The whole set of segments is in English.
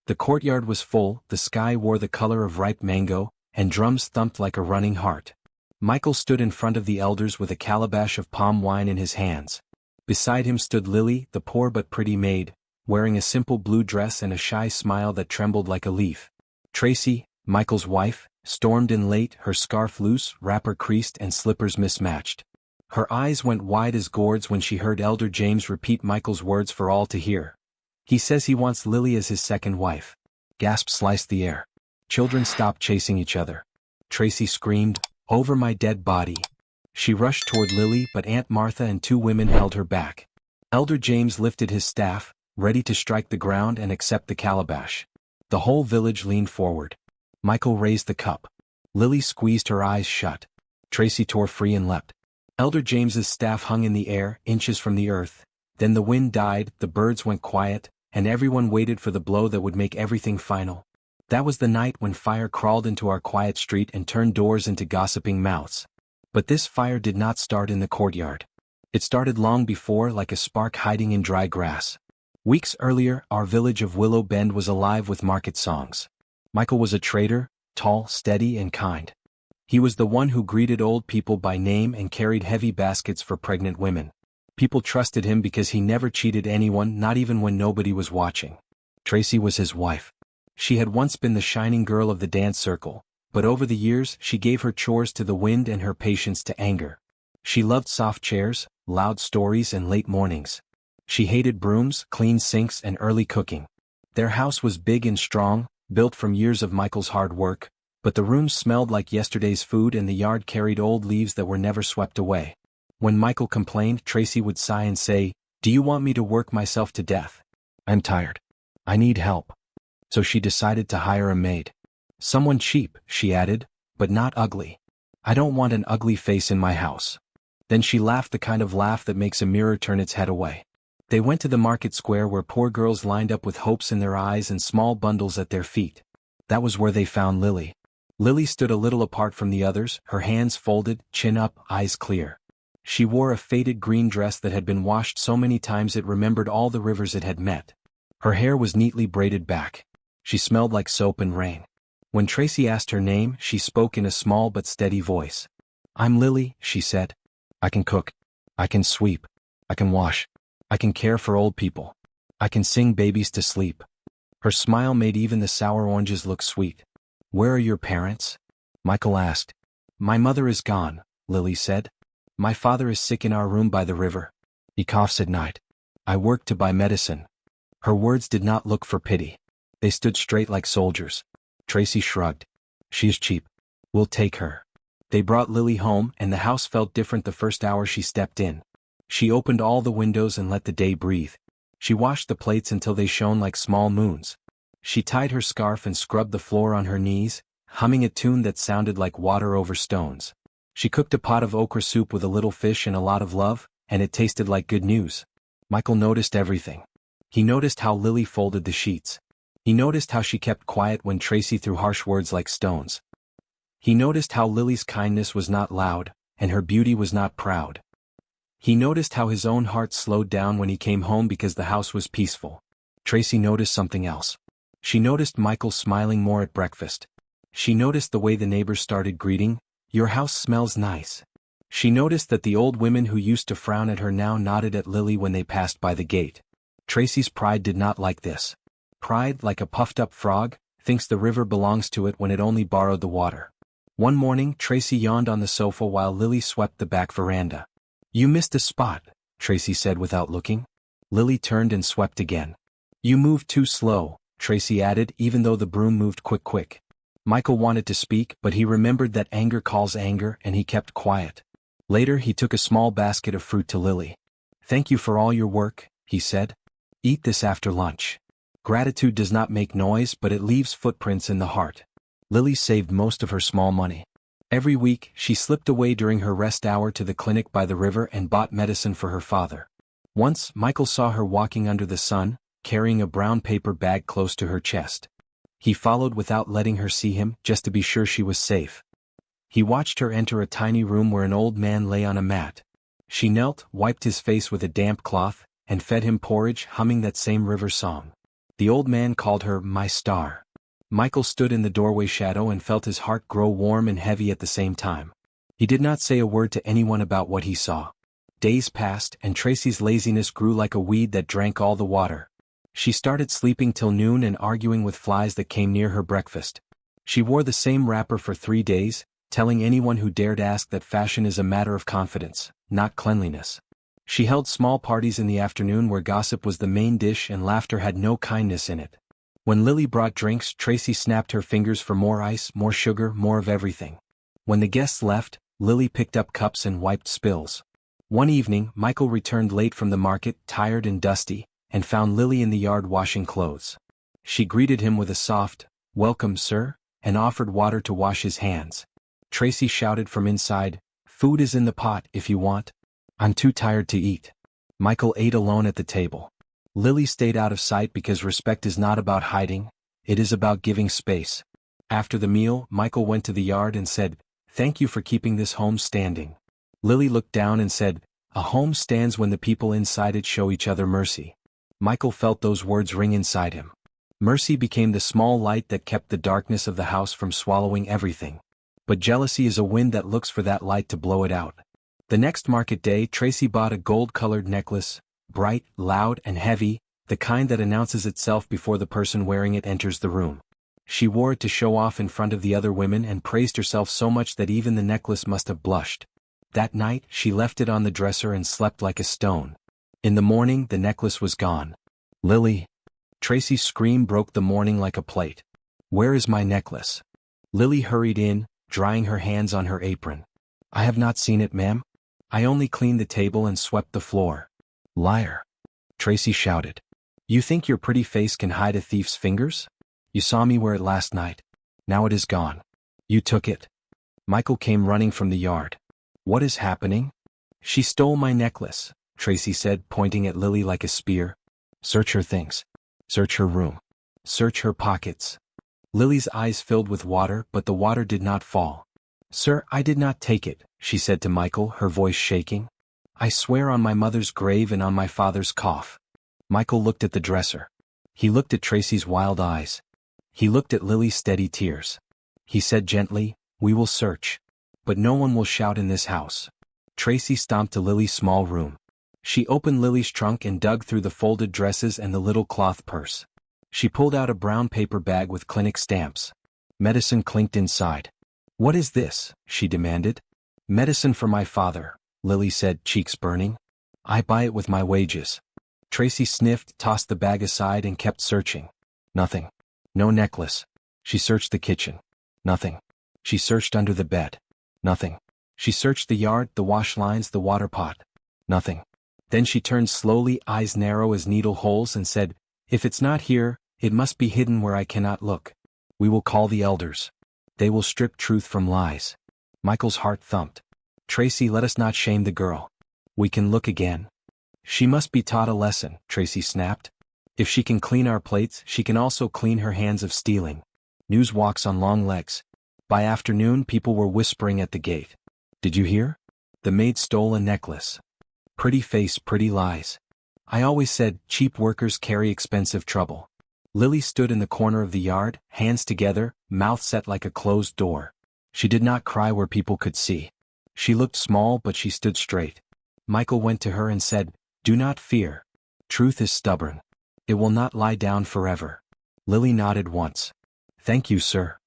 The courtyard was full, the sky wore the color of ripe mango, and drums thumped like a running heart. Michael stood in front of the elders with a calabash of palm wine in his hands. Beside him stood Lily, the poor but pretty maid, wearing a simple blue dress and a shy smile that trembled like a leaf. Tracy, Michael's wife, stormed in late, her scarf loose, wrapper creased and slippers mismatched. Her eyes went wide as gourds when she heard Elder James repeat Michael's words for all to hear. He says he wants Lily as his second wife. Gasps sliced the air. Children stopped chasing each other. Tracy screamed, "Over my dead body." She rushed toward Lily, but Aunt Martha and two women held her back. Elder James lifted his staff, ready to strike the ground and accept the calabash. The whole village leaned forward. Michael raised the cup. Lily squeezed her eyes shut. Tracy tore free and leapt. Elder James's staff hung in the air, inches from the earth. Then the wind died, the birds went quiet, and everyone waited for the blow that would make everything final. That was the night when fire crawled into our quiet street and turned doors into gossiping mouths. But this fire did not start in the courtyard. It started long before, like a spark hiding in dry grass. Weeks earlier, our village of Willow Bend was alive with market songs. Michael was a trader, tall, steady, and kind. He was the one who greeted old people by name and carried heavy baskets for pregnant women. People trusted him because he never cheated anyone, not even when nobody was watching. Tracy was his wife. She had once been the shining girl of the dance circle, but over the years she gave her chores to the wind and her patience to anger. She loved soft chairs, loud stories, and late mornings. She hated brooms, clean sinks, and early cooking. Their house was big and strong, built from years of Michael's hard work, but the rooms smelled like yesterday's food and the yard carried old leaves that were never swept away. When Michael complained, Tracy would sigh and say, "Do you want me to work myself to death? I'm tired. I need help." So she decided to hire a maid. "Someone cheap," she added, "but not ugly. I don't want an ugly face in my house." Then she laughed, the kind of laugh that makes a mirror turn its head away. They went to the market square where poor girls lined up with hopes in their eyes and small bundles at their feet. That was where they found Lily. Lily stood a little apart from the others, her hands folded, chin up, eyes clear. She wore a faded green dress that had been washed so many times it remembered all the rivers it had met. Her hair was neatly braided back. She smelled like soap and rain. When Tracy asked her name, she spoke in a small but steady voice. "I'm Lily," she said. "I can cook. I can sweep. I can wash. I can care for old people. I can sing babies to sleep." Her smile made even the sour oranges look sweet. "Where are your parents?" Michael asked. "My mother is gone," Lily said. "My father is sick in our room by the river. He coughs at night. I work to buy medicine." Her words did not look for pity. They stood straight like soldiers. Tracy shrugged. "She is cheap. We'll take her." They brought Lily home, and the house felt different the first hour she stepped in. She opened all the windows and let the day breathe. She washed the plates until they shone like small moons. She tied her scarf and scrubbed the floor on her knees, humming a tune that sounded like water over stones. She cooked a pot of okra soup with a little fish and a lot of love, and it tasted like good news. Michael noticed everything. He noticed how Lily folded the sheets. He noticed how she kept quiet when Tracy threw harsh words like stones. He noticed how Lily's kindness was not loud, and her beauty was not proud. He noticed how his own heart slowed down when he came home because the house was peaceful. Tracy noticed something else. She noticed Michael smiling more at breakfast. She noticed the way the neighbors started greeting, "Your house smells nice." She noticed that the old women who used to frown at her now nodded at Lily when they passed by the gate. Tracy's pride did not like this. Pride, like a puffed-up frog, thinks the river belongs to it when it only borrowed the water. One morning, Tracy yawned on the sofa while Lily swept the back veranda. "You missed a spot," Tracy said without looking. Lily turned and swept again. "You moved too slow," Tracy added, even though the broom moved quick. Michael wanted to speak, but he remembered that anger calls anger, and he kept quiet. Later, he took a small basket of fruit to Lily. "Thank you for all your work," he said. "Eat this after lunch. Gratitude does not make noise, but it leaves footprints in the heart." Lily saved most of her small money. Every week, she slipped away during her rest hour to the clinic by the river and bought medicine for her father. Once, Michael saw her walking under the sun, carrying a brown paper bag close to her chest. He followed without letting her see him, just to be sure she was safe. He watched her enter a tiny room where an old man lay on a mat. She knelt, wiped his face with a damp cloth, and fed him porridge, humming that same river song. The old man called her my star. Michael stood in the doorway shadow and felt his heart grow warm and heavy at the same time. He did not say a word to anyone about what he saw. Days passed, and Tracy's laziness grew like a weed that drank all the water. She started sleeping till noon and arguing with flies that came near her breakfast. She wore the same wrapper for 3 days, telling anyone who dared ask that fashion is a matter of confidence, not cleanliness. She held small parties in the afternoon where gossip was the main dish and laughter had no kindness in it. When Lily brought drinks, Tracy snapped her fingers for more ice, more sugar, more of everything. When the guests left, Lily picked up cups and wiped spills. One evening, Michael returned late from the market, tired and dusty, and found Lily in the yard washing clothes. She greeted him with a soft, "Welcome, sir," and offered water to wash his hands. Tracy shouted from inside, "Food is in the pot if you want. I'm too tired to eat." Michael ate alone at the table. Lily stayed out of sight because respect is not about hiding, it is about giving space. After the meal, Michael went to the yard and said, "Thank you for keeping this home standing." Lily looked down and said, "A home stands when the people inside it show each other mercy." Michael felt those words ring inside him. Mercy became the small light that kept the darkness of the house from swallowing everything. But jealousy is a wind that looks for that light to blow it out. The next market day, Tracy bought a gold-colored necklace, bright, loud, and heavy, the kind that announces itself before the person wearing it enters the room. She wore it to show off in front of the other women and praised herself so much that even the necklace must have blushed. That night, she left it on the dresser and slept like a stone. In the morning, the necklace was gone. "Lily!" Tracy's scream broke the morning like a plate. "Where is my necklace?" Lily hurried in, drying her hands on her apron. "I have not seen it, ma'am. I only cleaned the table and swept the floor." "Liar!" Tracy shouted. "You think your pretty face can hide a thief's fingers? You saw me wear it last night. Now it is gone. You took it." Michael came running from the yard. "What is happening?" "She stole my necklace," Tracy said, pointing at Lily like a spear. "Search her things. Search her room. Search her pockets." Lily's eyes filled with water, but the water did not fall. "Sir, I did not take it," she said to Michael, her voice shaking. "I swear on my mother's grave and on my father's cough." Michael looked at the dresser. He looked at Tracy's wild eyes. He looked at Lily's steady tears. He said gently, "We will search. But no one will shout in this house." Tracy stomped to Lily's small room. She opened Lily's trunk and dug through the folded dresses and the little cloth purse. She pulled out a brown paper bag with clinic stamps. Medicine clinked inside. "What is this?" she demanded. "Medicine for my father," Lily said, cheeks burning. "I buy it with my wages." Tracy sniffed, tossed the bag aside and kept searching. Nothing. No necklace. She searched the kitchen. Nothing. She searched under the bed. Nothing. She searched the yard, the wash lines, the water pot. Nothing. Then she turned slowly, eyes narrow as needle holes, and said, "If it's not here, it must be hidden where I cannot look. We will call the elders. They will strip truth from lies." Michael's heart thumped. "Tracy, let us not shame the girl. We can look again." "She must be taught a lesson," Tracy snapped. "If she can clean our plates, she can also clean her hands of stealing." News walks on long legs. By afternoon, people were whispering at the gate. "Did you hear? The maid stole a necklace. Pretty face, pretty lies. I always said, cheap workers carry expensive trouble." Lily stood in the corner of the yard, hands together, mouth set like a closed door. She did not cry where people could see. She looked small, but she stood straight. Michael went to her and said, "Do not fear. Truth is stubborn. It will not lie down forever." Lily nodded once. "Thank you, sir."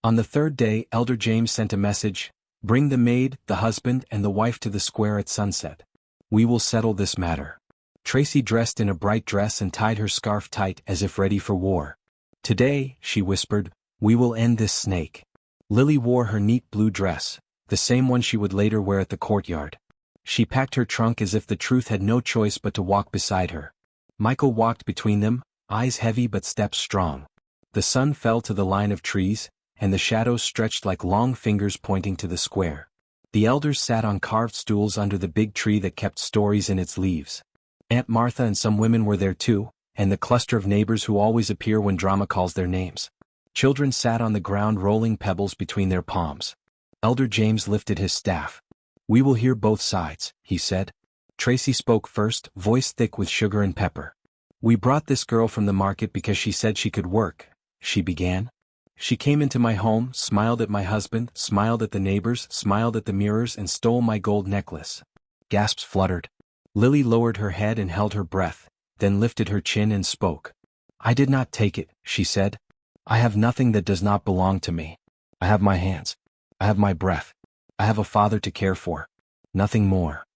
On the third day, Elder James sent a message, "Bring the maid, the husband, and the wife to the square at sunset. We will settle this matter." Tracy dressed in a bright dress and tied her scarf tight as if ready for war. "Today," she whispered, "we will end this snake." Lily wore her neat blue dress, the same one she would later wear at the courtyard. She packed her trunk as if the truth had no choice but to walk beside her. Michael walked between them, eyes heavy but steps strong. The sun fell to the line of trees, and the shadows stretched like long fingers pointing to the square. The elders sat on carved stools under the big tree that kept stories in its leaves. Aunt Martha and some women were there too, and the cluster of neighbors who always appear when drama calls their names. Children sat on the ground rolling pebbles between their palms. Elder James lifted his staff. "We will hear both sides," he said. Tracy spoke first, voice thick with sugar and pepper. "We brought this girl from the market because she said she could work," she began. "She came into my home, smiled at my husband, smiled at the neighbors, smiled at the mirrors, and stole my gold necklace." Gasps fluttered. Lily lowered her head and held her breath, then lifted her chin and spoke. "I did not take it," she said. "I have nothing that does not belong to me. I have my hands. I have my breath. I have a father to care for. Nothing more."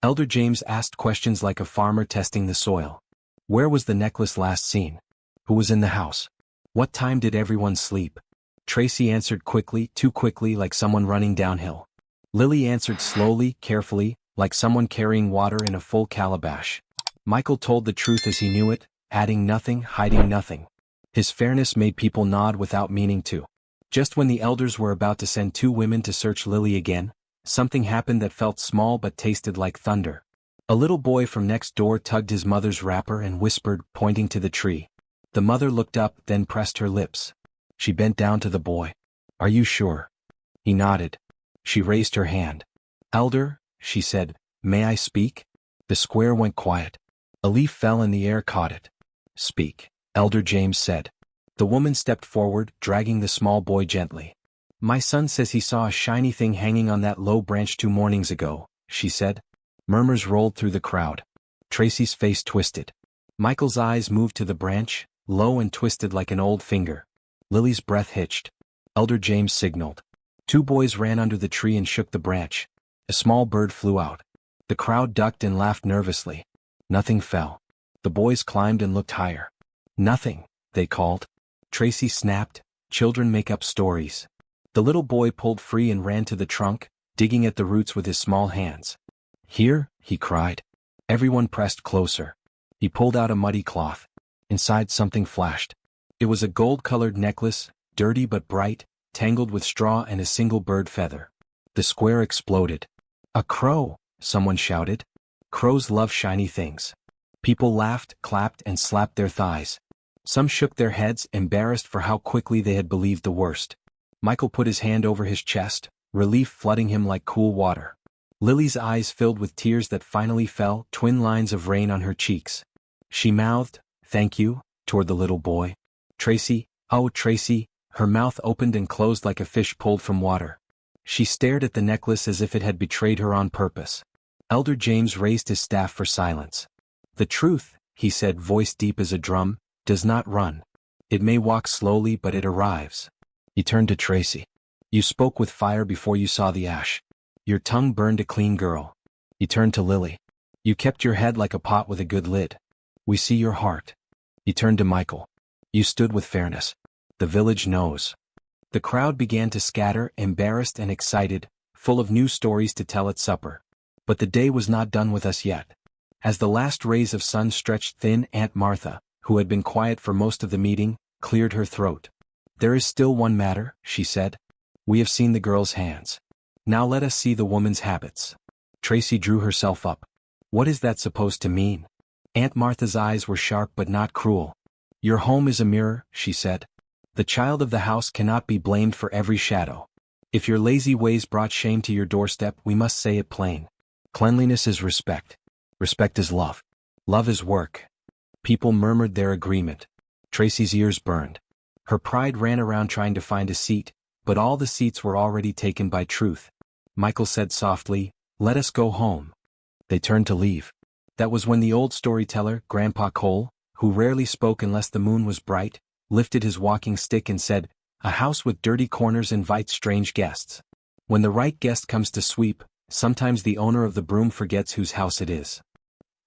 Elder James asked questions like a farmer testing the soil. Where was the necklace last seen? Who was in the house? What time did everyone sleep? Tracy answered quickly, too quickly, like someone running downhill. Lily answered slowly, carefully, like someone carrying water in a full calabash. Michael told the truth as he knew it, adding nothing, hiding nothing. His fairness made people nod without meaning to. Just when the elders were about to send 2 women to search Lily again, something happened that felt small but tasted like thunder. A little boy from next door tugged his mother's wrapper and whispered, pointing to the tree. The mother looked up, then pressed her lips. She bent down to the boy. "Are you sure?" He nodded. She raised her hand. "Elder," she said, "may I speak?" The square went quiet. A leaf fell and the air caught it. "Speak," Elder James said. The woman stepped forward, dragging the small boy gently. "My son says he saw a shiny thing hanging on that low branch 2 mornings ago," she said. Murmurs rolled through the crowd. Tracy's face twisted. Michael's eyes moved to the branch, low and twisted like an old finger. Lily's breath hitched. Elder James signaled. 2 boys ran under the tree and shook the branch. A small bird flew out. The crowd ducked and laughed nervously. Nothing fell. The boys climbed and looked higher. "Nothing," they called. Tracy snapped, "Children make up stories." The little boy pulled free and ran to the trunk, digging at the roots with his small hands. "Here," he cried. Everyone pressed closer. He pulled out a muddy cloth. Inside something flashed. It was a gold-colored necklace, dirty but bright, tangled with straw and a single bird feather. The square exploded. "A crow!" someone shouted. Crows love shiny things. People laughed, clapped, and slapped their thighs. Some shook their heads, embarrassed for how quickly they had believed the worst. Michael put his hand over his chest, relief flooding him like cool water. Lily's eyes filled with tears that finally fell, twin lines of rain on her cheeks. She mouthed, "Thank you," toward the little boy. "Tracy, oh Tracy," her mouth opened and closed like a fish pulled from water. She stared at the necklace as if it had betrayed her on purpose. Elder James raised his staff for silence. "The truth," he said, voice deep as a drum, "does not run. It may walk slowly, but it arrives." He turned to Tracy. "You spoke with fire before you saw the ash. Your tongue burned a clean girl." He turned to Lily. "You kept your head like a pot with a good lid. We see your heart." He turned to Michael. "You stood with fairness. The village knows." The crowd began to scatter, embarrassed and excited, full of new stories to tell at supper. But the day was not done with us yet. As the last rays of sun stretched thin, Aunt Martha, who had been quiet for most of the meeting, cleared her throat. "There is still one matter," she said. "We have seen the girl's hands. Now let us see the woman's habits." Tracy drew herself up. "What is that supposed to mean?" Aunt Martha's eyes were sharp but not cruel. "Your home is a mirror," she said. "The child of the house cannot be blamed for every shadow. If your lazy ways brought shame to your doorstep, we must say it plain. Cleanliness is respect. Respect is love. Love is work." People murmured their agreement. Tracy's ears burned. Her pride ran around trying to find a seat, but all the seats were already taken by truth. Michael said softly, "Let us go home." They turned to leave. That was when the old storyteller, Grandpa Cole, who rarely spoke unless the moon was bright, lifted his walking stick and said, "A house with dirty corners invites strange guests. When the right guest comes to sweep, sometimes the owner of the broom forgets whose house it is."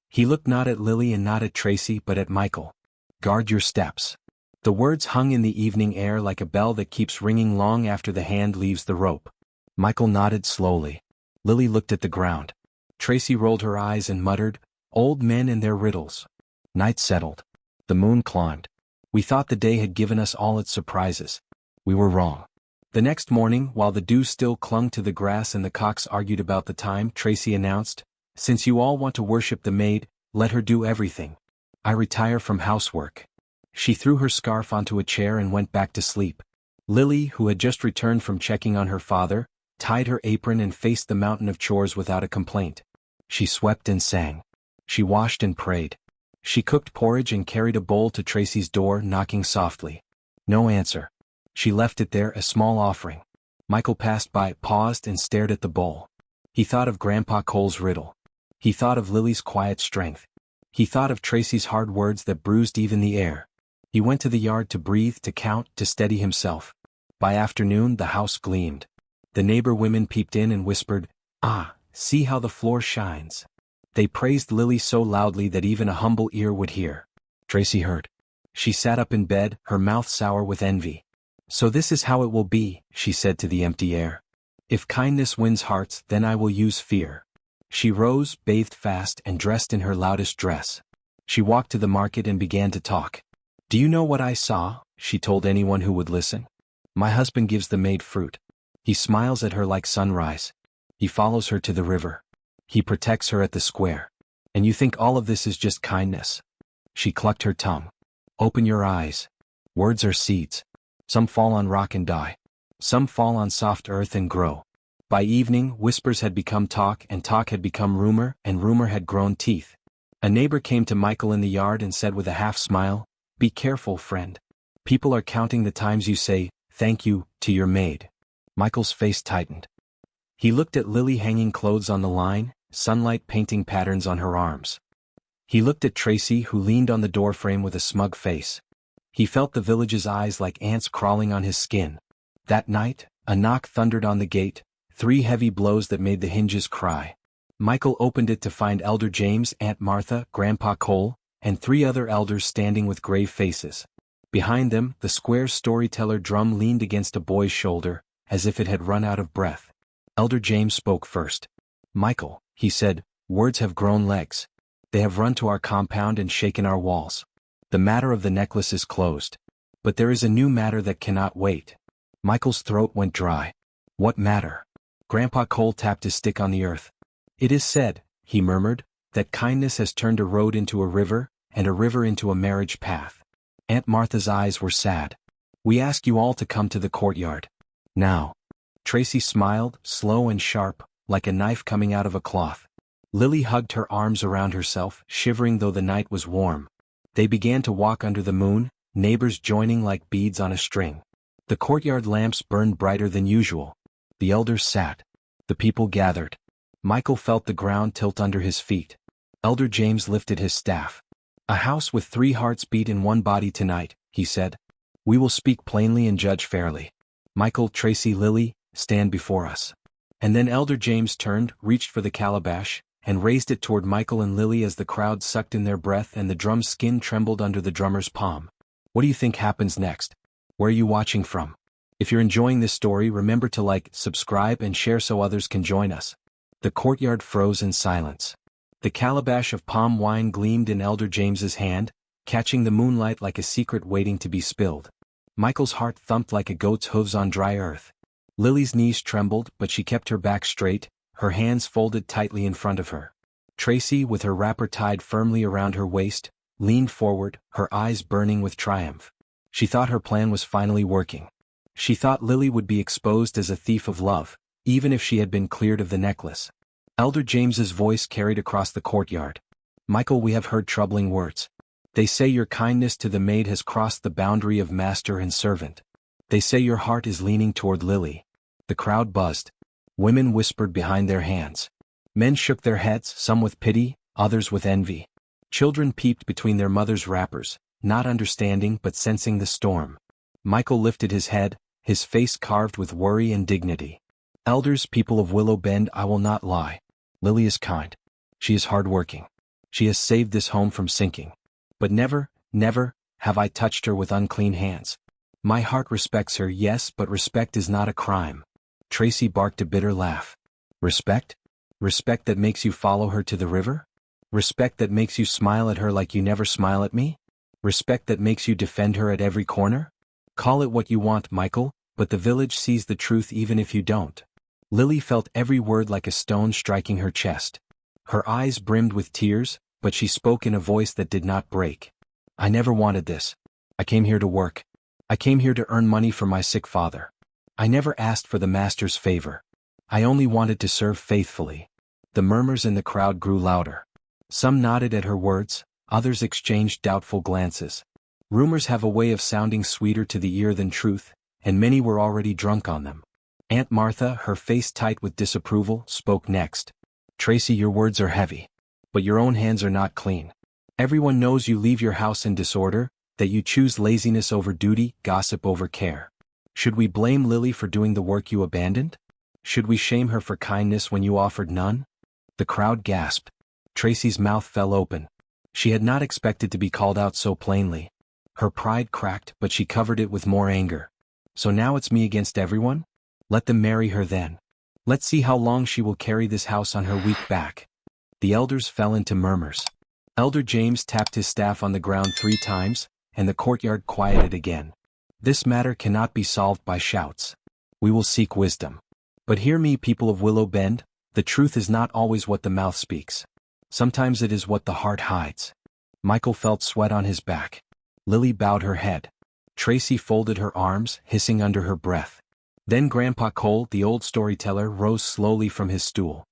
He looked not at Lily and not at Tracy but at Michael. "Guard your steps." The words hung in the evening air like a bell that keeps ringing long after the hand leaves the rope. Michael nodded slowly. Lily looked at the ground. Tracy rolled her eyes and muttered, "Old men and their riddles." Night settled. The moon climbed. We thought the day had given us all its surprises. We were wrong. The next morning, while the dew still clung to the grass and the cocks argued about the time, Tracy announced, "Since you all want to worship the maid, let her do everything. I retire from housework." She threw her scarf onto a chair and went back to sleep. Lily, who had just returned from checking on her father, tied her apron and faced the mountain of chores without a complaint. She swept and sang. She washed and prayed. She cooked porridge and carried a bowl to Tracy's door, knocking softly. No answer. She left it there, a small offering. Michael passed by, paused and stared at the bowl. He thought of Grandpa Cole's riddle. He thought of Lily's quiet strength. He thought of Tracy's hard words that bruised even the air. He went to the yard to breathe, to count, to steady himself. By afternoon the house gleamed. The neighbor women peeped in and whispered, "Ah, see how the floor shines." They praised Lily so loudly that even a humble ear would hear. Tracy heard. She sat up in bed, her mouth sour with envy. "So this is how it will be," she said to the empty air. "If kindness wins hearts, then I will use fear." She rose, bathed fast, and dressed in her loudest dress. She walked to the market and began to talk. "Do you know what I saw?" she told anyone who would listen. "My husband gives the maid fruit. He smiles at her like sunrise. He follows her to the river. He protects her at the square. And you think all of this is just kindness?" She clucked her tongue. "Open your eyes. Words are seeds. Some fall on rock and die. Some fall on soft earth and grow." By evening, whispers had become talk, and talk had become rumor, and rumor had grown teeth. A neighbor came to Michael in the yard and said with a half-smile, "Be careful, friend. People are counting the times you say, 'Thank you,' to your maid." Michael's face tightened. He looked at Lily hanging clothes on the line, sunlight painting patterns on her arms. He looked at Tracy, who leaned on the doorframe with a smug face. He felt the village's eyes like ants crawling on his skin. That night, a knock thundered on the gate, 3 heavy blows that made the hinges cry. Michael opened it to find Elder James, Aunt Martha, Grandpa Cole, and 3 other elders standing with grave faces. Behind them, the square storyteller drum leaned against a boy's shoulder, as if it had run out of breath. Elder James spoke first. "Michael," he said, "words have grown legs. They have run to our compound and shaken our walls. The matter of the necklace is closed. But there is a new matter that cannot wait." Michael's throat went dry. "What matter?" Grandpa Cole tapped his stick on the earth. "It is said," he murmured, "that kindness has turned a road into a river, and a river into a marriage path." Aunt Martha's eyes were sad. "We ask you all to come to the courtyard. Now." Tracy smiled, slow and sharp, like a knife coming out of a cloth. Lily hugged her arms around herself, shivering though the night was warm. They began to walk under the moon, neighbors joining like beads on a string. The courtyard lamps burned brighter than usual. The elders sat. The people gathered. Michael felt the ground tilt under his feet. Elder James lifted his staff. "A house with 3 hearts beat in one body tonight," he said. "We will speak plainly and judge fairly. Michael, Tracy, Lily, stand before us." And then Elder James turned, reached for the calabash, and raised it toward Michael and Lily as the crowd sucked in their breath and the drum's skin trembled under the drummer's palm. What do you think happens next? Where are you watching from? If you're enjoying this story, remember to like, subscribe, and share so others can join us. The courtyard froze in silence. The calabash of palm wine gleamed in Elder James's hand, catching the moonlight like a secret waiting to be spilled. Michael's heart thumped like a goat's hooves on dry earth. Lily's knees trembled, but she kept her back straight, her hands folded tightly in front of her. Tracy, with her wrapper tied firmly around her waist, leaned forward, her eyes burning with triumph. She thought her plan was finally working. She thought Lily would be exposed as a thief of love, even if she had been cleared of the necklace. Elder James's voice carried across the courtyard. "Michael, we have heard troubling words. They say your kindness to the maid has crossed the boundary of master and servant. They say your heart is leaning toward Lily." The crowd buzzed. Women whispered behind their hands. Men shook their heads, some with pity, others with envy. Children peeped between their mothers' wrappers, not understanding but sensing the storm. Michael lifted his head, his face carved with worry and dignity. "Elders, people of Willow Bend, I will not lie. Lily is kind. She is hardworking. She has saved this home from sinking. But never, never, have I touched her with unclean hands. My heart respects her, yes, but respect is not a crime." Tracy barked a bitter laugh. "Respect? Respect that makes you follow her to the river? Respect that makes you smile at her like you never smile at me? Respect that makes you defend her at every corner? Call it what you want, Michael, but the village sees the truth even if you don't." Lily felt every word like a stone striking her chest. Her eyes brimmed with tears, but she spoke in a voice that did not break. "I never wanted this. I came here to work. I came here to earn money for my sick father. I never asked for the master's favor. I only wanted to serve faithfully." The murmurs in the crowd grew louder. Some nodded at her words, Others exchanged doubtful glances. Rumors have a way of sounding sweeter to the ear than truth, and many were already drunk on them. Aunt Martha, her face tight with disapproval, spoke next. "Tracy, your words are heavy. But your own hands are not clean. Everyone knows you leave your house in disorder, that you choose laziness over duty, gossip over care. Should we blame Lily for doing the work you abandoned? Should we shame her for kindness when you offered none?" The crowd gasped. Tracy's mouth fell open. She had not expected to be called out so plainly. Her pride cracked, but she covered it with more anger. "So now it's me against everyone? Let them marry her then. Let's see how long she will carry this house on her weak back." The elders fell into murmurs. Elder James tapped his staff on the ground 3 times, and the courtyard quieted again. "This matter cannot be solved by shouts. We will seek wisdom. But hear me, people of Willow Bend, the truth is not always what the mouth speaks. Sometimes it is what the heart hides." Michael felt sweat on his back. Lily bowed her head. Tracy folded her arms, hissing under her breath. Then Grandpa Cole, the old storyteller, rose slowly from his stool.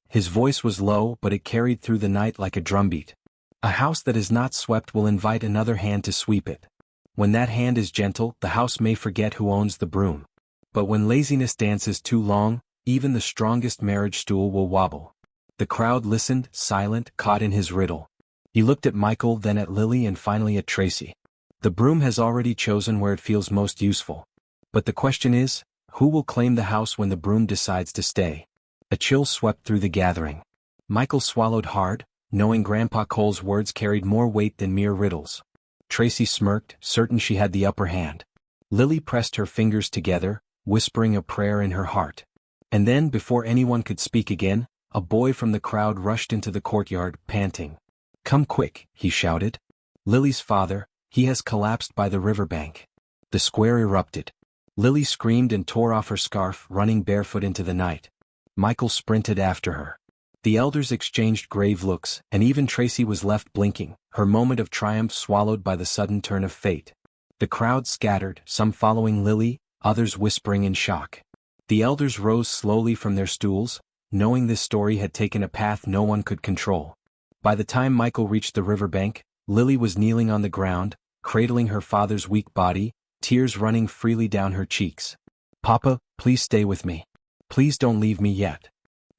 His voice was low, but it carried through the night like a drumbeat. "A house that is not swept will invite another hand to sweep it. When that hand is gentle, the house may forget who owns the broom. But when laziness dances too long, even the strongest marriage stool will wobble." The crowd listened, silent, caught in his riddle. He looked at Michael, then at Lily, and finally at Tracy. "The broom has already chosen where it feels most useful. But the question is, who will claim the house when the broom decides to stay?" A chill swept through the gathering. Michael swallowed hard, knowing Grandpa Cole's words carried more weight than mere riddles. Tracy smirked, certain she had the upper hand. Lily pressed her fingers together, whispering a prayer in her heart. And then, before anyone could speak again, a boy from the crowd rushed into the courtyard, panting. "Come quick," he shouted. "Lily's father, he has collapsed by the riverbank." The square erupted. Lily screamed and tore off her scarf, running barefoot into the night. Michael sprinted after her. The elders exchanged grave looks, and even Tracy was left blinking, her moment of triumph swallowed by the sudden turn of fate. The crowd scattered, some following Lily, others whispering in shock. The elders rose slowly from their stools, knowing this story had taken a path no one could control. By the time Michael reached the riverbank, Lily was kneeling on the ground, cradling her father's weak body, tears running freely down her cheeks. "Papa, please stay with me. Please don't leave me yet."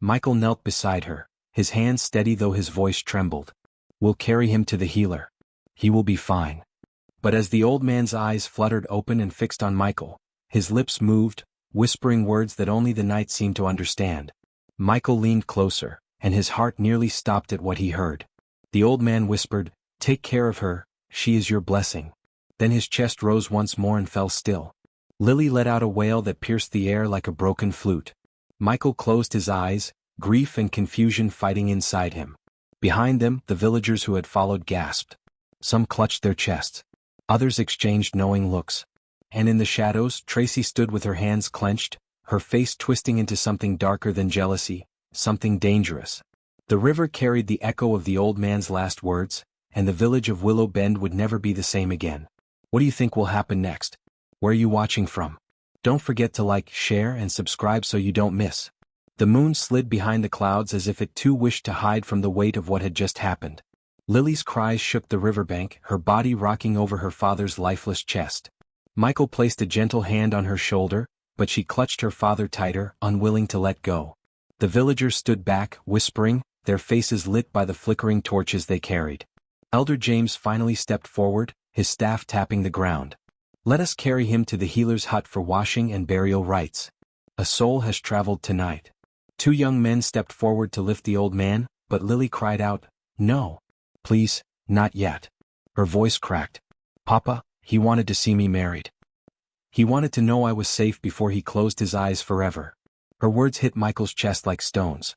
Michael knelt beside her, his hands steady though his voice trembled. "We'll carry him to the healer. He will be fine." But as the old man's eyes fluttered open and fixed on Michael, his lips moved, whispering words that only the night seemed to understand. Michael leaned closer, and his heart nearly stopped at what he heard. The old man whispered, "Take care of her, she is your blessing." Then his chest rose once more and fell still. Lily let out a wail that pierced the air like a broken flute. Michael closed his eyes, grief and confusion fighting inside him. Behind them, the villagers who had followed gasped. Some clutched their chests. Others exchanged knowing looks. And in the shadows, Tracy stood with her hands clenched, her face twisting into something darker than jealousy, something dangerous. The river carried the echo of the old man's last words, and the village of Willow Bend would never be the same again. What do you think will happen next? Where are you watching from? Don't forget to like, share, and subscribe so you don't miss. The moon slid behind the clouds as if it too wished to hide from the weight of what had just happened. Lily's cries shook the riverbank, her body rocking over her father's lifeless chest. Michael placed a gentle hand on her shoulder, but she clutched her father tighter, unwilling to let go. The villagers stood back, whispering, their faces lit by the flickering torches they carried. Elder James finally stepped forward, his staff tapping the ground. "Let us carry him to the healer's hut for washing and burial rites. A soul has traveled tonight." 2 young men stepped forward to lift the old man, but Lily cried out, "No. Please, not yet." Her voice cracked. "Papa, he wanted to see me married. He wanted to know I was safe before he closed his eyes forever." Her words hit Michael's chest like stones.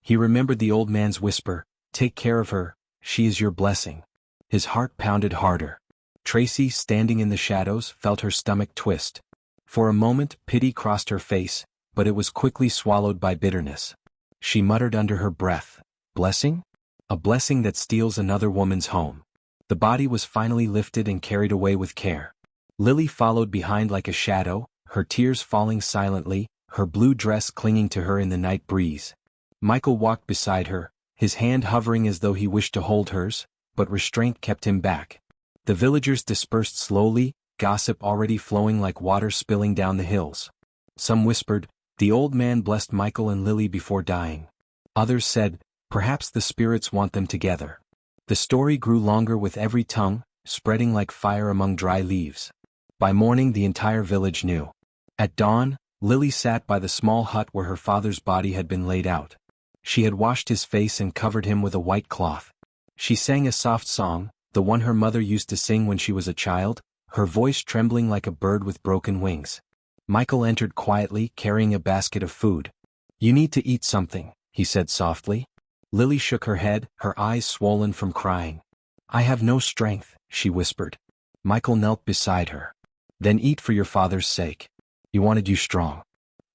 He remembered the old man's whisper, "Take care of her, she is your blessing." His heart pounded harder. Tracy, standing in the shadows, felt her stomach twist. For a moment, pity crossed her face, but it was quickly swallowed by bitterness. She muttered under her breath, "Blessing? A blessing that steals another woman's home." The body was finally lifted and carried away with care. Lily followed behind like a shadow, her tears falling silently, her blue dress clinging to her in the night breeze. Michael walked beside her, his hand hovering as though he wished to hold hers, but restraint kept him back. The villagers dispersed slowly, gossip already flowing like water spilling down the hills. Some whispered, "The old man blessed Michael and Lily before dying." Others said, "Perhaps the spirits want them together." The story grew longer with every tongue, spreading like fire among dry leaves. By morning the entire village knew. At dawn, Lily sat by the small hut where her father's body had been laid out. She had washed his face and covered him with a white cloth. She sang a soft song, the one her mother used to sing when she was a child, her voice trembling like a bird with broken wings. Michael entered quietly, carrying a basket of food. "You need to eat something," he said softly. Lily shook her head, her eyes swollen from crying. "I have no strength," she whispered. Michael knelt beside her. "Then eat for your father's sake. He wanted you strong.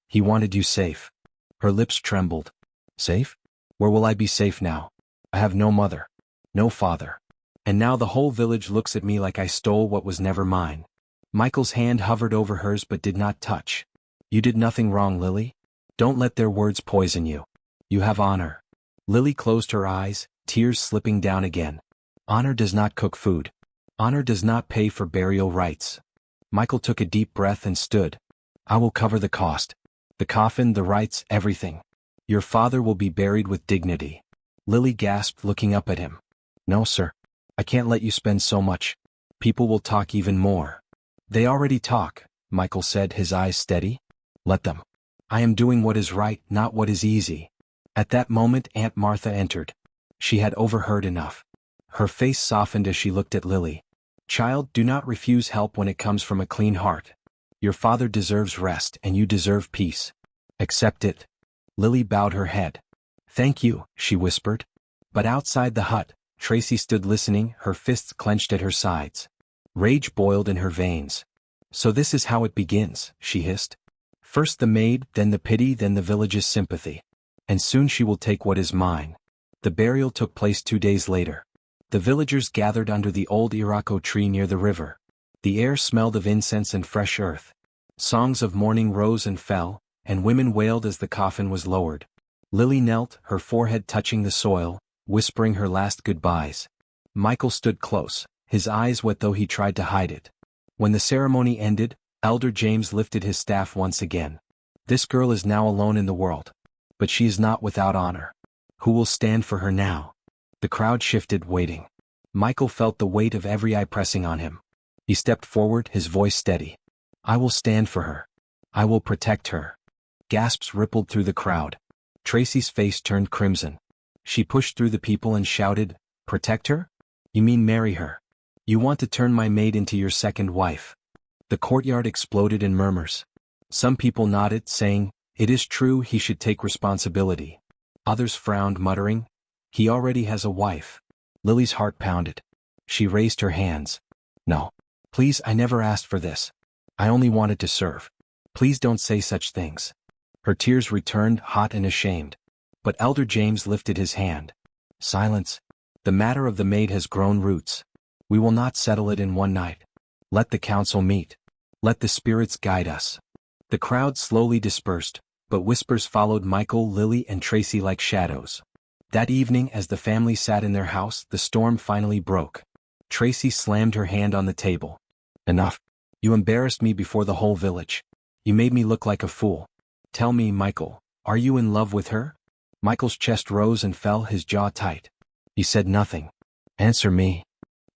He wanted you safe." Her lips trembled. "Safe? Where will I be safe now? I have no mother. No father. And now the whole village looks at me like I stole what was never mine." Michael's hand hovered over hers but did not touch. "You did nothing wrong, Lily. Don't let their words poison you. You have honor." Lily closed her eyes, tears slipping down again. "Honor does not cook food. Honor does not pay for burial rites." Michael took a deep breath and stood. "I will cover the cost. The coffin, the rites, everything. Your father will be buried with dignity." Lily gasped, looking up at him. "No, sir. I can't let you spend so much. People will talk even more." "They already talk," Michael said, his eyes steady. "Let them. I am doing what is right, not what is easy." At that moment Aunt Martha entered. She had overheard enough. Her face softened as she looked at Lily. "Child, do not refuse help when it comes from a clean heart. Your father deserves rest and you deserve peace. Accept it." Lily bowed her head. "Thank you," she whispered. But outside the hut, Tracy stood listening, her fists clenched at her sides. Rage boiled in her veins. "So this is how it begins," she hissed. "First the maid, then the pity, then the village's sympathy. And soon she will take what is mine." The burial took place 2 days later. The villagers gathered under the old Irako tree near the river. The air smelled of incense and fresh earth. Songs of mourning rose and fell, and women wailed as the coffin was lowered. Lily knelt, her forehead touching the soil, whispering her last goodbyes. Michael stood close, his eyes wet though he tried to hide it. When the ceremony ended, Elder James lifted his staff once again. "This girl is now alone in the world. But she is not without honor. Who will stand for her now?" The crowd shifted, waiting. Michael felt the weight of every eye pressing on him. He stepped forward, his voice steady. "I will stand for her. I will protect her." Gasps rippled through the crowd. Tracy's face turned crimson. She pushed through the people and shouted, "Protect her? You mean marry her? You want to turn my maid into your second wife?" The courtyard exploded in murmurs. Some people nodded, saying, "It is true, he should take responsibility." Others frowned, muttering, "He already has a wife." Lily's heart pounded. She raised her hands. "No. Please, I never asked for this. I only wanted to serve. Please don't say such things." Her tears returned, hot and ashamed. But Elder James lifted his hand. "Silence. The matter of the maid has grown roots. We will not settle it in one night. Let the council meet. Let the spirits guide us." The crowd slowly dispersed, but whispers followed Michael, Lily, and Tracy like shadows. That evening, as the family sat in their house, the storm finally broke. Tracy slammed her hand on the table. "Enough. You embarrassed me before the whole village. You made me look like a fool. Tell me, Michael, are you in love with her?" Michael's chest rose and fell, his jaw tight. He said nothing. "Answer me."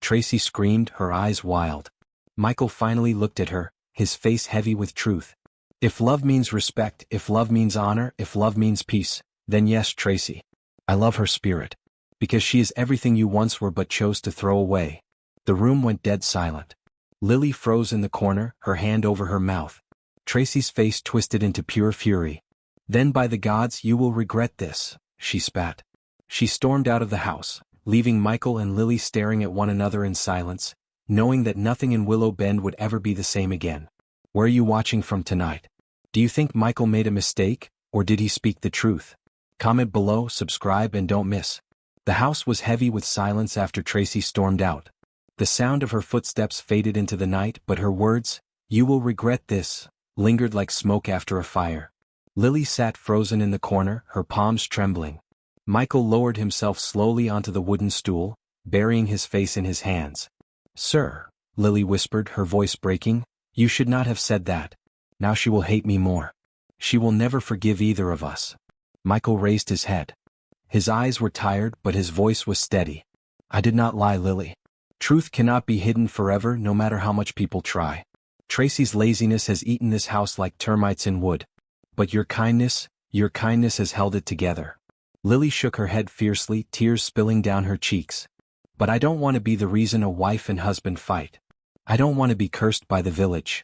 Tracy screamed, her eyes wild. Michael finally looked at her, his face heavy with truth. "If love means respect, if love means honor, if love means peace, then yes, Tracy. I love her spirit. Because she is everything you once were but chose to throw away." The room went dead silent. Lily froze in the corner, her hand over her mouth. Tracy's face twisted into pure fury. "Then by the gods you will regret this," she spat. She stormed out of the house, leaving Michael and Lily staring at one another in silence, knowing that nothing in Willow Bend would ever be the same again. Where are you watching from tonight? Do you think Michael made a mistake, or did he speak the truth? Comment below, subscribe, and don't miss. The house was heavy with silence after Tracy stormed out. The sound of her footsteps faded into the night, but her words, "You will regret this," lingered like smoke after a fire. Lily sat frozen in the corner, her palms trembling. Michael lowered himself slowly onto the wooden stool, burying his face in his hands. "Sir," Lily whispered, her voice breaking, "you should not have said that. Now she will hate me more. She will never forgive either of us." Michael raised his head. His eyes were tired, but his voice was steady. "I did not lie, Lily. Truth cannot be hidden forever, no matter how much people try. Tracy's laziness has eaten this house like termites in wood. But your kindness has held it together." Lily shook her head fiercely, tears spilling down her cheeks. "But I don't want to be the reason a wife and husband fight. I don't want to be cursed by the village."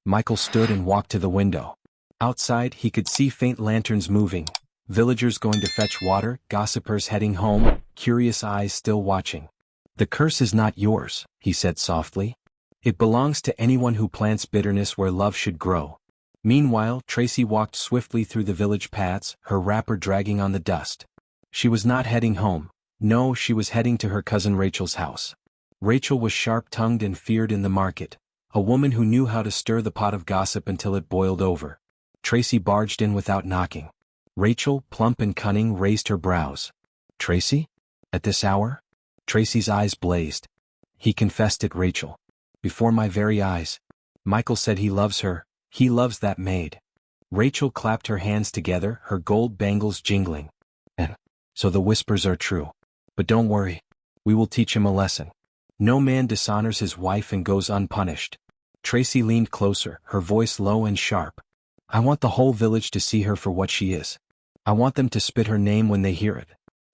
Michael stood and walked to the window. Outside, he could see faint lanterns moving, villagers going to fetch water, gossipers heading home, curious eyes still watching. "The curse is not yours," he said softly. "It belongs to anyone who plants bitterness where love should grow." Meanwhile, Tracy walked swiftly through the village paths, her wrapper dragging on the dust. She was not heading home. No, she was heading to her cousin Rachel's house. Rachel was sharp-tongued and feared in the market, a woman who knew how to stir the pot of gossip until it boiled over. Tracy barged in without knocking. Rachel, plump and cunning, raised her brows. "Tracy? At this hour?" Tracy's eyes blazed. "He confessed it, Rachel. Before my very eyes. Michael said he loves her. He loves that maid." Rachel clapped her hands together, her gold bangles jingling. "And so the whispers are true. But don't worry. We will teach him a lesson. No man dishonors his wife and goes unpunished." Tracy leaned closer, her voice low and sharp. "I want the whole village to see her for what she is. I want them to spit her name when they hear it.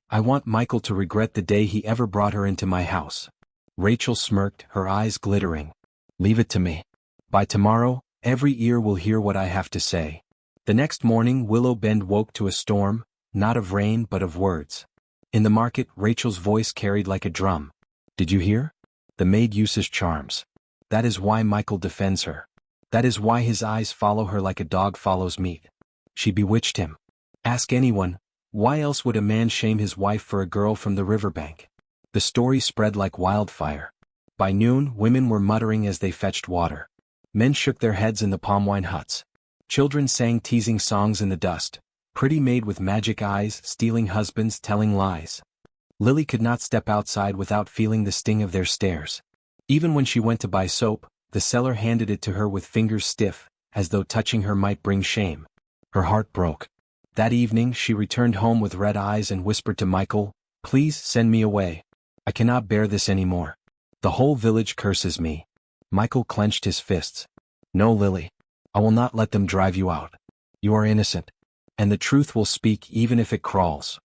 I want Michael to regret the day he ever brought her into my house." Rachel smirked, her eyes glittering. "Leave it to me. By tomorrow, every ear will hear what I have to say." The next morning, Willow Bend woke to a storm, not of rain but of words. In the market, Rachel's voice carried like a drum. "Did you hear? The maid uses charms. That is why Michael defends her. That is why his eyes follow her like a dog follows meat. She bewitched him. Ask anyone, why else would a man shame his wife for a girl from the riverbank?" The story spread like wildfire. By noon, women were muttering as they fetched water. Men shook their heads in the palm wine huts. Children sang teasing songs in the dust. Pretty maid with magic eyes, stealing husbands, telling lies. Lily could not step outside without feeling the sting of their stares. Even when she went to buy soap, the seller handed it to her with fingers stiff, as though touching her might bring shame. Her heart broke. That evening, she returned home with red eyes and whispered to Michael, "Please send me away. I cannot bear this anymore. The whole village curses me." Michael clenched his fists. "No, Lily. I will not let them drive you out. You are innocent. And the truth will speak even if it crawls."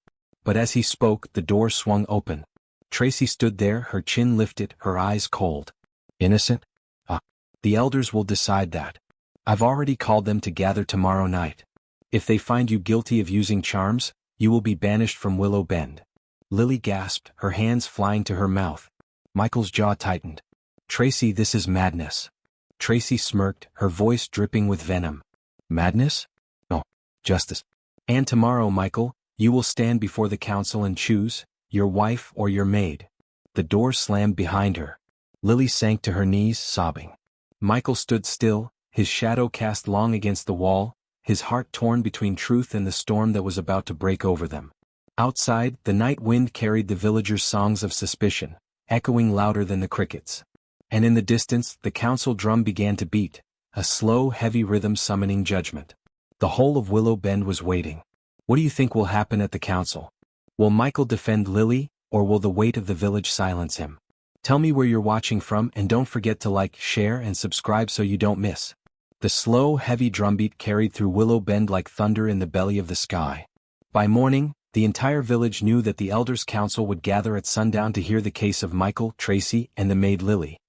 But as he spoke, the door swung open. Tracy stood there, her chin lifted, her eyes cold. "Innocent? Ah. The elders will decide that. I've already called them to gather tomorrow night. If they find you guilty of using charms, you will be banished from Willow Bend." Lily gasped, her hands flying to her mouth. Michael's jaw tightened. "Tracy, this is madness." Tracy smirked, her voice dripping with venom. "Madness? No, justice. And tomorrow, Michael, you will stand before the council and choose, your wife or your maid." The door slammed behind her. Lily sank to her knees, sobbing. Michael stood still, his shadow cast long against the wall, his heart torn between truth and the storm that was about to break over them. Outside, the night wind carried the villagers' songs of suspicion, echoing louder than the crickets. And in the distance, the council drum began to beat, a slow, heavy rhythm summoning judgment. The whole of Willow Bend was waiting. What do you think will happen at the council? Will Michael defend Lily, or will the weight of the village silence him? Tell me where you're watching from, and don't forget to like, share and subscribe so you don't miss. The slow, heavy drumbeat carried through Willow Bend like thunder in the belly of the sky. By morning, the entire village knew that the elders' council would gather at sundown to hear the case of Michael, Tracy, and the maid Lily.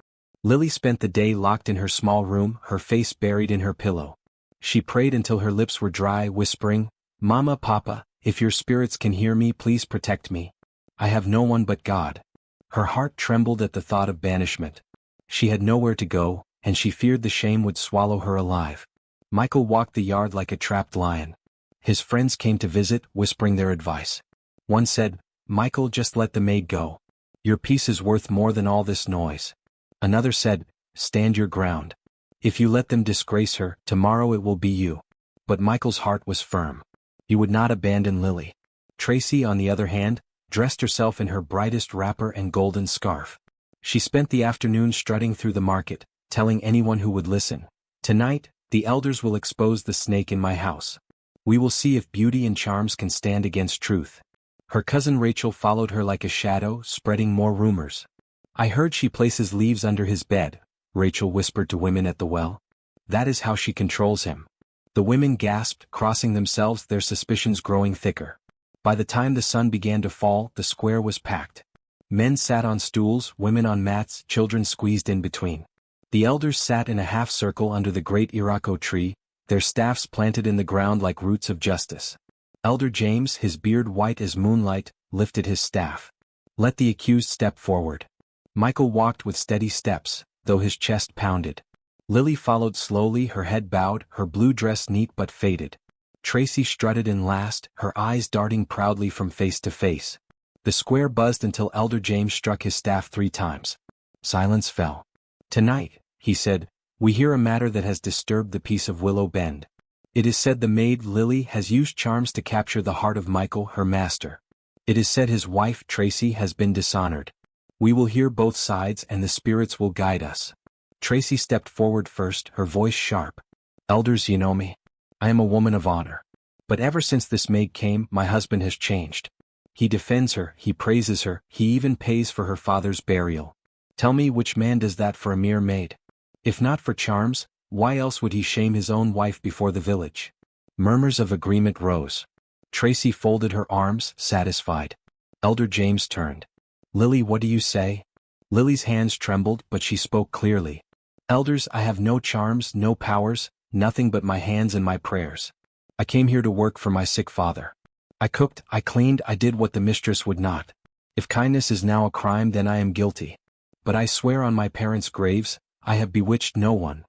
Lily spent the day locked in her small room, her face buried in her pillow. She prayed until her lips were dry, whispering, "Mama, Papa, if your spirits can hear me, please protect me. I have no one but God." Her heart trembled at the thought of banishment. She had nowhere to go, and she feared the shame would swallow her alive. Michael walked the yard like a trapped lion. His friends came to visit, whispering their advice. One said, "Michael, just let the maid go. Your peace is worth more than all this noise." Another said, "Stand your ground. If you let them disgrace her, tomorrow it will be you." But Michael's heart was firm. He would not abandon Lily. Tracy, on the other hand, dressed herself in her brightest wrapper and golden scarf. She spent the afternoon strutting through the market, telling anyone who would listen, "Tonight, the elders will expose the snake in my house. We will see if beauty and charms can stand against truth." Her cousin Rachel followed her like a shadow, spreading more rumors. "I heard she places leaves under his bed," Rachel whispered to women at the well. "That is how she controls him." The women gasped, crossing themselves, their suspicions growing thicker. By the time the sun began to fall, the square was packed. Men sat on stools, women on mats, children squeezed in between. The elders sat in a half-circle under the great Irako tree, their staffs planted in the ground like roots of justice. Elder James, his beard white as moonlight, lifted his staff. "Let the accused step forward." Michael walked with steady steps, though his chest pounded. Lily followed slowly, her head bowed, her blue dress neat but faded. Tracy strutted in last, her eyes darting proudly from face to face. The square buzzed until Elder James struck his staff 3 times. Silence fell. "Tonight," he said, "we hear a matter that has disturbed the peace of Willow Bend. It is said the maid Lily has used charms to capture the heart of Michael, her master. It is said his wife Tracy has been dishonored. We will hear both sides and the spirits will guide us." Tracy stepped forward first, her voice sharp. "Elders, you know me. I am a woman of honor. But ever since this maid came, my husband has changed. He defends her, he praises her, he even pays for her father's burial. Tell me, which man does that for a mere maid? If not for charms, why else would he shame his own wife before the village?" Murmurs of agreement rose. Tracy folded her arms, satisfied. Elder James turned. "Lily, what do you say?" Lily's hands trembled, but she spoke clearly. "Elders, I have no charms, no powers, nothing but my hands and my prayers. I came here to work for my sick father. I cooked, I cleaned, I did what the mistress would not. If kindness is now a crime, then I am guilty. But I swear on my parents' graves, I have bewitched no one."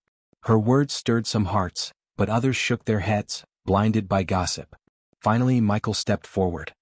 Her words stirred some hearts, but others shook their heads, blinded by gossip. Finally Michael stepped forward.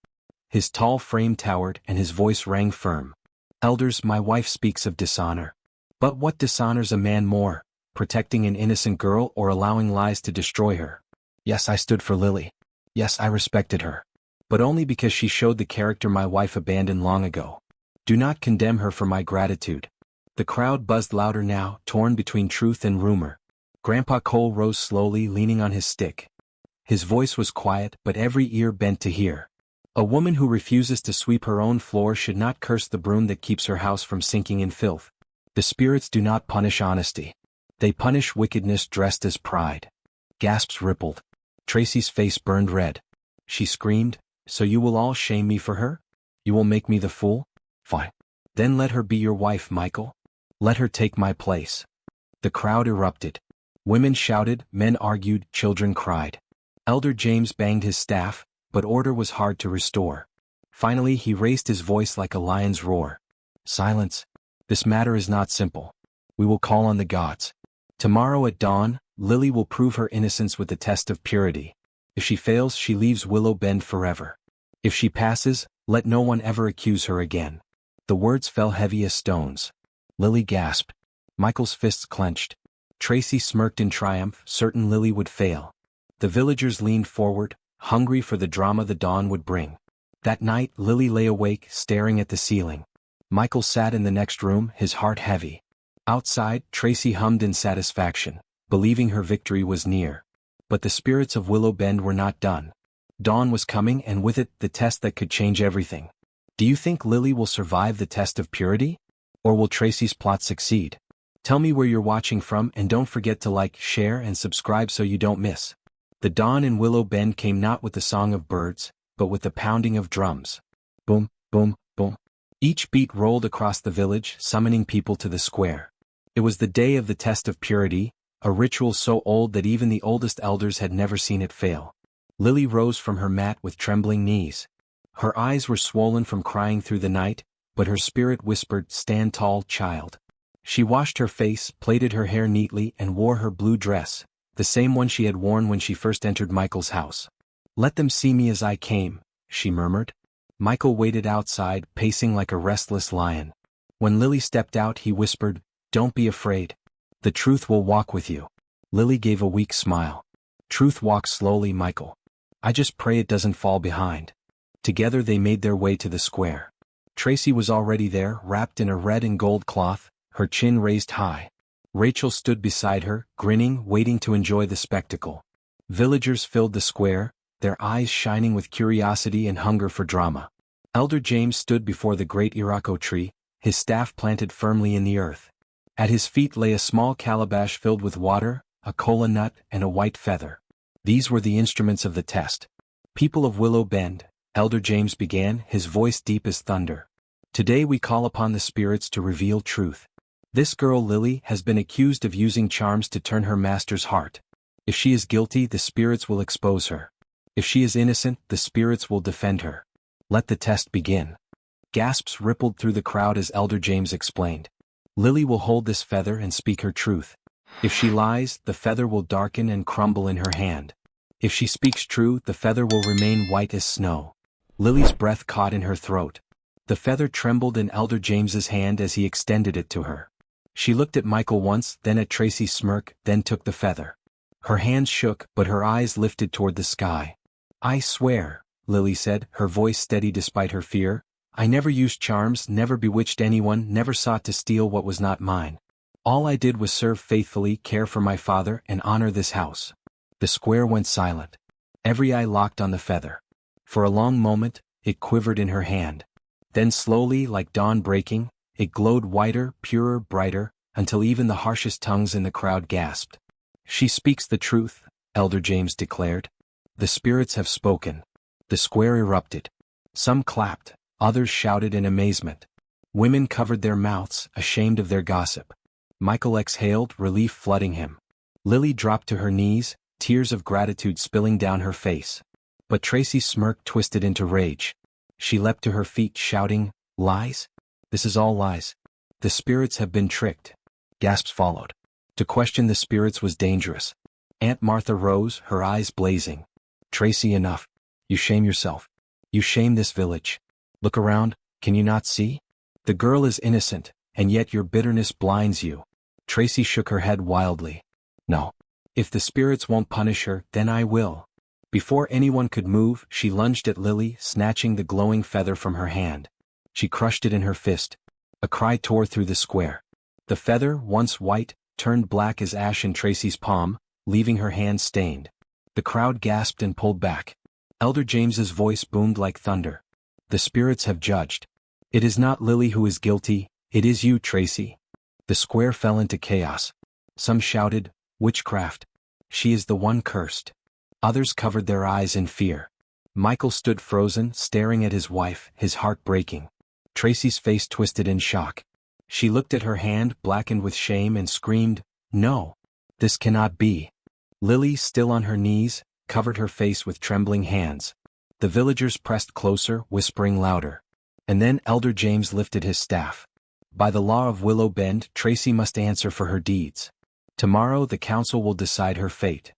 His tall frame towered and his voice rang firm. "Elders, my wife speaks of dishonor. But what dishonors a man more, protecting an innocent girl or allowing lies to destroy her? Yes, I stood for Lily. Yes, I respected her. But only because she showed the character my wife abandoned long ago. Do not condemn her for my gratitude." The crowd buzzed louder now, torn between truth and rumor. Grandpa Cole rose slowly, leaning on his stick. His voice was quiet, but every ear bent to hear. "A woman who refuses to sweep her own floor should not curse the broom that keeps her house from sinking in filth. The spirits do not punish honesty. They punish wickedness dressed as pride." Gasps rippled. Tracy's face burned red. She screamed, "So you will all shame me for her? You will make me the fool? Fine. Then let her be your wife, Michael. Let her take my place." The crowd erupted. Women shouted, men argued, children cried. Elder James banged his staff, but order was hard to restore. Finally he raised his voice like a lion's roar. "Silence. This matter is not simple. We will call on the gods. Tomorrow at dawn, Lily will prove her innocence with the test of purity. If she fails, she leaves Willow Bend forever. If she passes, let no one ever accuse her again." The words fell heavy as stones. Lily gasped. Michael's fists clenched. Tracy smirked in triumph, certain Lily would fail. The villagers leaned forward, hungry for the drama the dawn would bring. That night Lily lay awake, staring at the ceiling. Michael sat in the next room, his heart heavy. Outside, Tracy hummed in satisfaction, believing her victory was near. But the spirits of Willow Bend were not done. Dawn was coming, and with it, the test that could change everything. Do you think Lily will survive the test of purity? Or will Tracy's plot succeed? Tell me where you're watching from, and don't forget to like, share, and subscribe so you don't miss. The dawn in Willow Bend came not with the song of birds, but with the pounding of drums. Boom, boom, boom. Each beat rolled across the village, summoning people to the square. It was the day of the test of purity, a ritual so old that even the oldest elders had never seen it fail. Lily rose from her mat with trembling knees. Her eyes were swollen from crying through the night, but her spirit whispered, "Stand tall, child." She washed her face, plaited her hair neatly, and wore her blue dress, the same one she had worn when she first entered Michael's house. "Let them see me as I came," she murmured. Michael waited outside, pacing like a restless lion. When Lily stepped out, he whispered, "Don't be afraid. The truth will walk with you." Lily gave a weak smile. "Truth walks slowly, Michael. I just pray it doesn't fall behind." Together they made their way to the square. Tracy was already there, wrapped in a red and gold cloth, her chin raised high. Rachel stood beside her, grinning, waiting to enjoy the spectacle. Villagers filled the square, their eyes shining with curiosity and hunger for drama. Elder James stood before the great Iroko tree, his staff planted firmly in the earth. At his feet lay a small calabash filled with water, a kola nut, and a white feather. These were the instruments of the test. People of Willow Bend, Elder James began, his voice deep as thunder. Today we call upon the spirits to reveal truth. This girl Lily has been accused of using charms to turn her master's heart. If she is guilty, the spirits will expose her. If she is innocent, the spirits will defend her. Let the test begin. Gasps rippled through the crowd as Elder James explained. Lily will hold this feather and speak her truth. If she lies, the feather will darken and crumble in her hand. If she speaks true, the feather will remain white as snow. Lily's breath caught in her throat. The feather trembled in Elder James's hand as he extended it to her. She looked at Michael once, then at Tracy's smirk, then took the feather. Her hands shook, but her eyes lifted toward the sky. I swear, Lily said, her voice steady despite her fear, I never used charms, never bewitched anyone, never sought to steal what was not mine. All I did was serve faithfully, care for my father, and honor this house. The square went silent. Every eye locked on the feather. For a long moment, it quivered in her hand. Then slowly, like dawn breaking, it glowed whiter, purer, brighter, until even the harshest tongues in the crowd gasped. She speaks the truth, Elder James declared. The spirits have spoken. The square erupted. Some clapped, others shouted in amazement. Women covered their mouths, ashamed of their gossip. Michael exhaled, relief flooding him. Lily dropped to her knees, tears of gratitude spilling down her face. But Tracy's smirk twisted into rage. She leapt to her feet, shouting, Lies? This is all lies. The spirits have been tricked. Gasps followed. To question the spirits was dangerous. Aunt Martha rose, her eyes blazing. Tracy, enough. You shame yourself. You shame this village. Look around, can you not see? The girl is innocent, and yet your bitterness blinds you. Tracy shook her head wildly. No. If the spirits won't punish her, then I will. Before anyone could move, she lunged at Lily, snatching the glowing feather from her hand. She crushed it in her fist. A cry tore through the square. The feather, once white, turned black as ash in Tracy's palm, leaving her hand stained. The crowd gasped and pulled back. Elder James's voice boomed like thunder. The spirits have judged. It is not Lily who is guilty, it is you, Tracy. The square fell into chaos. Some shouted, Witchcraft. She is the one cursed. Others covered their eyes in fear. Michael stood frozen, staring at his wife, his heart breaking. Tracy's face twisted in shock. She looked at her hand, blackened with shame, and screamed, No! This cannot be. Lily, still on her knees, covered her face with trembling hands. The villagers pressed closer, whispering louder. And then Elder James lifted his staff. By the law of Willow Bend, Tracy must answer for her deeds. Tomorrow the council will decide her fate.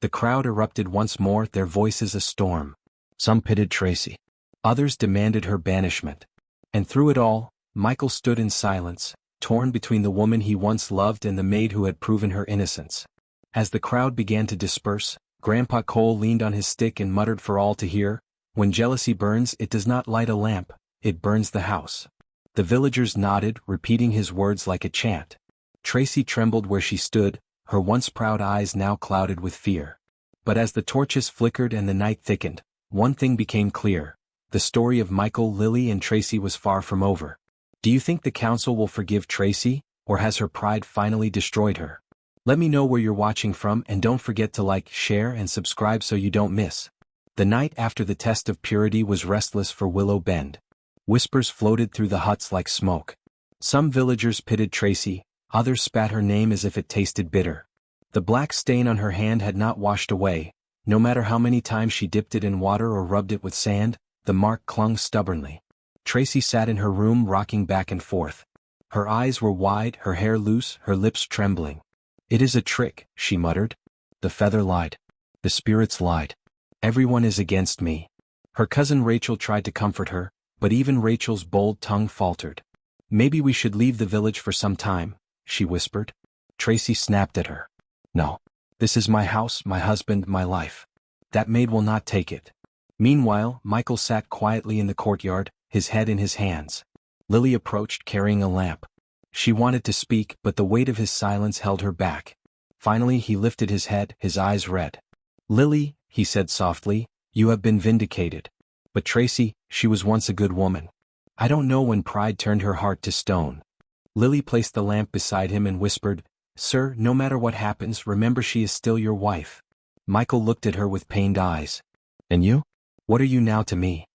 The crowd erupted once more, their voices a storm. Some pitied Tracy. Others demanded her banishment. And through it all, Michael stood in silence, torn between the woman he once loved and the maid who had proven her innocence. As the crowd began to disperse, Grandpa Cole leaned on his stick and muttered for all to hear, When jealousy burns, it does not light a lamp, it burns the house. The villagers nodded, repeating his words like a chant. Tracy trembled where she stood, her once proud eyes now clouded with fear. But as the torches flickered and the night thickened, one thing became clear. The story of Michael, Lily, and Tracy was far from over. Do you think the council will forgive Tracy, or has her pride finally destroyed her? Let me know where you're watching from, and don't forget to like, share, and subscribe so you don't miss. The night after the test of purity was restless for Willow Bend. Whispers floated through the huts like smoke. Some villagers pitied Tracy, others spat her name as if it tasted bitter. The black stain on her hand had not washed away. No matter how many times she dipped it in water or rubbed it with sand, the mark clung stubbornly. Tracy sat in her room rocking back and forth. Her eyes were wide, her hair loose, her lips trembling. It is a trick, she muttered. The feather lied. The spirits lied. Everyone is against me. Her cousin Rachel tried to comfort her, but even Rachel's bold tongue faltered. Maybe we should leave the village for some time, she whispered. Tracy snapped at her. No. This is my house, my husband, my life. That maid will not take it. Meanwhile, Michael sat quietly in the courtyard, his head in his hands. Lily approached carrying a lamp. She wanted to speak, but the weight of his silence held her back. Finally he lifted his head, his eyes red. "Lily," he said softly, "you have been vindicated. But Tracy, she was once a good woman. I don't know when pride turned her heart to stone." Lily placed the lamp beside him and whispered, "Sir, no matter what happens, remember she is still your wife." Michael looked at her with pained eyes. "And you? What are you now to me?"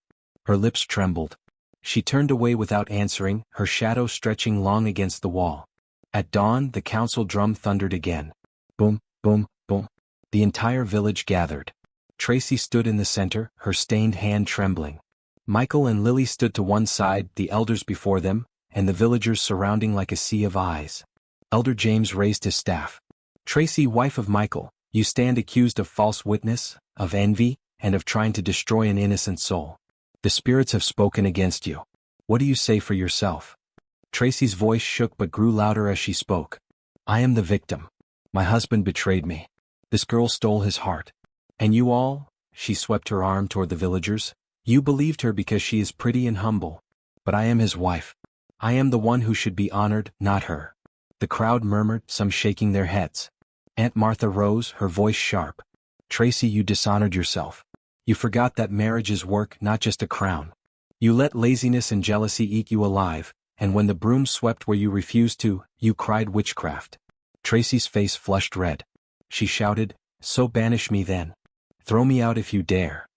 Her lips trembled. She turned away without answering, her shadow stretching long against the wall. At dawn, the council drum thundered again. Boom, boom, boom. The entire village gathered. Tracy stood in the center, her stained hand trembling. Michael and Lily stood to one side, the elders before them, and the villagers surrounding like a sea of eyes. Elder James raised his staff. "Tracy, wife of Michael, you stand accused of false witness, of envy, and of trying to destroy an innocent soul. The spirits have spoken against you. What do you say for yourself?" Tracy's voice shook but grew louder as she spoke. "I am the victim. My husband betrayed me. This girl stole his heart. And you all," she swept her arm toward the villagers, "you believed her because she is pretty and humble. But I am his wife. I am the one who should be honored, not her." The crowd murmured, some shaking their heads. Aunt Martha rose, her voice sharp. "Tracy, you dishonored yourself. You forgot that marriage is work, not just a crown. You let laziness and jealousy eat you alive, and when the broom swept where you refused to, you cried witchcraft." Tracy's face flushed red. She shouted, "So banish me then. Throw me out if you dare."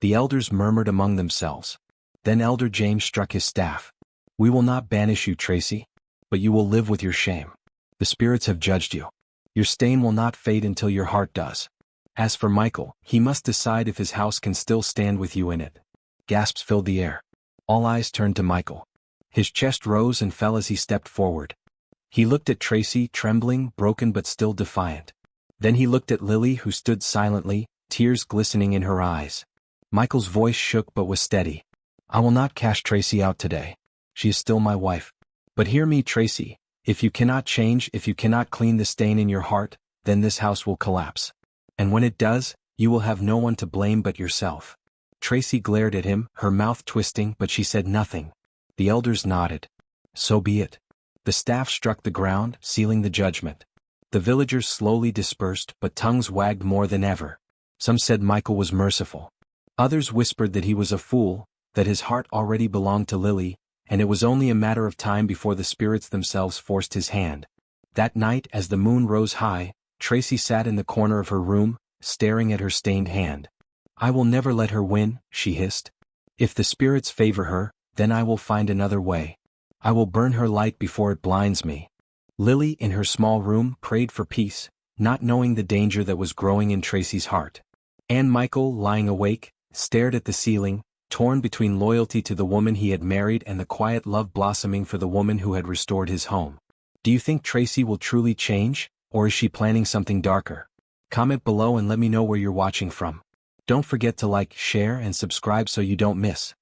The elders murmured among themselves. Then Elder James struck his staff. "We will not banish you, Tracy, but you will live with your shame. The spirits have judged you. Your stain will not fade until your heart does. As for Michael, he must decide if his house can still stand with you in it." Gasps filled the air. All eyes turned to Michael. His chest rose and fell as he stepped forward. He looked at Tracy, trembling, broken but still defiant. Then he looked at Lily, who stood silently, tears glistening in her eyes. Michael's voice shook but was steady. "I will not cast Tracy out today. She is still my wife. But hear me, Tracy, if you cannot change, if you cannot clean the stain in your heart, then this house will collapse. And when it does, you will have no one to blame but yourself." Tracy glared at him, her mouth twisting, but she said nothing. The elders nodded. "So be it." The staff struck the ground, sealing the judgment. The villagers slowly dispersed, but tongues wagged more than ever. Some said Michael was merciful. Others whispered that he was a fool, that his heart already belonged to Lily, and it was only a matter of time before the spirits themselves forced his hand. That night, as the moon rose high, Tracy sat in the corner of her room, staring at her stained hand. "I will never let her win," she hissed. "If the spirits favor her, then I will find another way. I will burn her light before it blinds me." Lily, in her small room, prayed for peace, not knowing the danger that was growing in Tracy's heart. And Michael, lying awake, stared at the ceiling, torn between loyalty to the woman he had married and the quiet love blossoming for the woman who had restored his home. Do you think Tracy will truly change, or is she planning something darker? Comment below and let me know where you're watching from. Don't forget to like, share, and subscribe so you don't miss.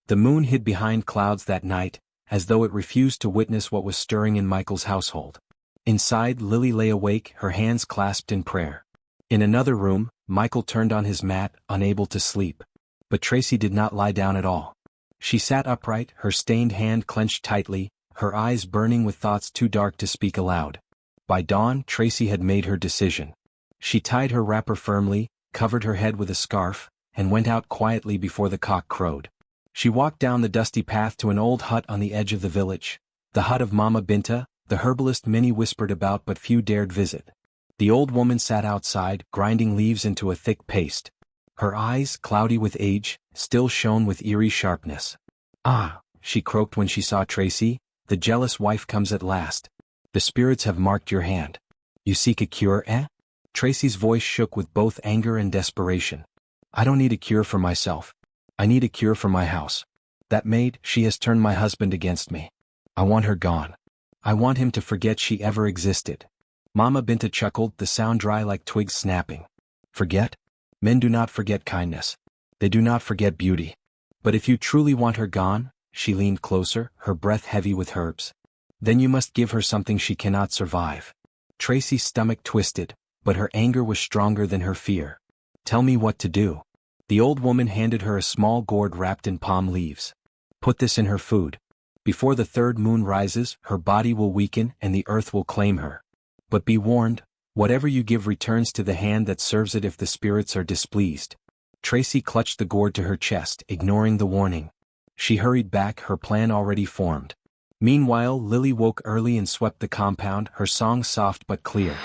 The moon hid behind clouds that night, as though it refused to witness what was stirring in Michael's household. Inside, Lily lay awake, her hands clasped in prayer. In another room, Michael turned on his mat, unable to sleep. But Tracy did not lie down at all. She sat upright, her stained hand clenched tightly, her eyes burning with thoughts too dark to speak aloud. By dawn, Tracy had made her decision. She tied her wrapper firmly, covered her head with a scarf, and went out quietly before the cock crowed. She walked down the dusty path to an old hut on the edge of the village. The hut of Mama Binta, the herbalist many whispered about but few dared visit. The old woman sat outside, grinding leaves into a thick paste. Her eyes, cloudy with age, still shone with eerie sharpness. "Ah," she croaked when she saw Tracy, "the jealous wife comes at last. The spirits have marked your hand. You seek a cure, eh?" Tracy's voice shook with both anger and desperation. "I don't need a cure for myself. I need a cure for my house. That maid, she has turned my husband against me. I want her gone. I want him to forget she ever existed." Mama Binta chuckled, the sound dry like twigs snapping. "Forget? Men do not forget kindness. They do not forget beauty. But if you truly want her gone," she leaned closer, her breath heavy with herbs, "then you must give her something she cannot survive." Tracy's stomach twisted, but her anger was stronger than her fear. "Tell me what to do." The old woman handed her a small gourd wrapped in palm leaves. Put this in her food. Before the third moon rises, her body will weaken and the earth will claim her. But be warned, whatever you give returns to the hand that serves it if the spirits are displeased. Tracy clutched the gourd to her chest, ignoring the warning. She hurried back, her plan already formed. Meanwhile, Lily woke early and swept the compound, her song soft but clear.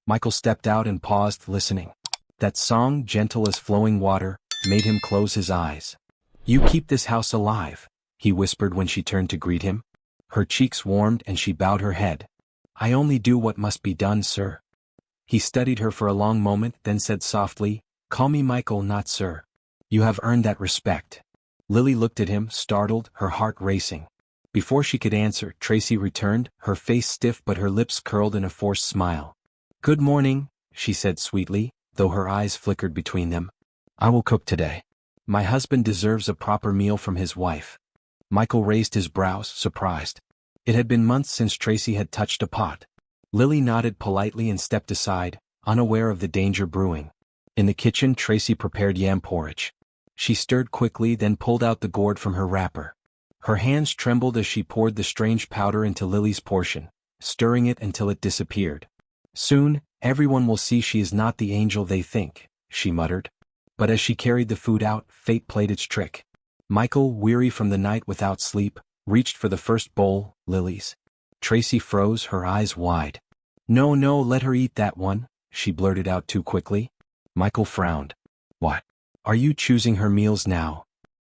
Michael stepped out and paused, listening. That song, gentle as flowing water, made him close his eyes. "You keep this house alive," he whispered when she turned to greet him. Her cheeks warmed and she bowed her head. "I only do what must be done, sir." He studied her for a long moment, then said softly, "Call me Michael, not sir. You have earned that respect." Lily looked at him, startled, her heart racing. Before she could answer, Tracy returned, her face stiff but her lips curled in a forced smile. "Good morning," she said sweetly, though her eyes flickered between them. "I will cook today. My husband deserves a proper meal from his wife." Michael raised his brows, surprised. It had been months since Tracy had touched a pot. Lily nodded politely and stepped aside, unaware of the danger brewing. In the kitchen, Tracy prepared yam porridge. She stirred quickly, then pulled out the gourd from her wrapper. Her hands trembled as she poured the strange powder into Lily's portion, stirring it until it disappeared. "Soon, everyone will see she is not the angel they think," she muttered. But as she carried the food out, fate played its trick. Michael, weary from the night without sleep, reached for the first bowl, Lily's. Tracy froze, her eyes wide. "No, no, let her eat that one," she blurted out too quickly. Michael frowned. "What? Are you choosing her meals now?"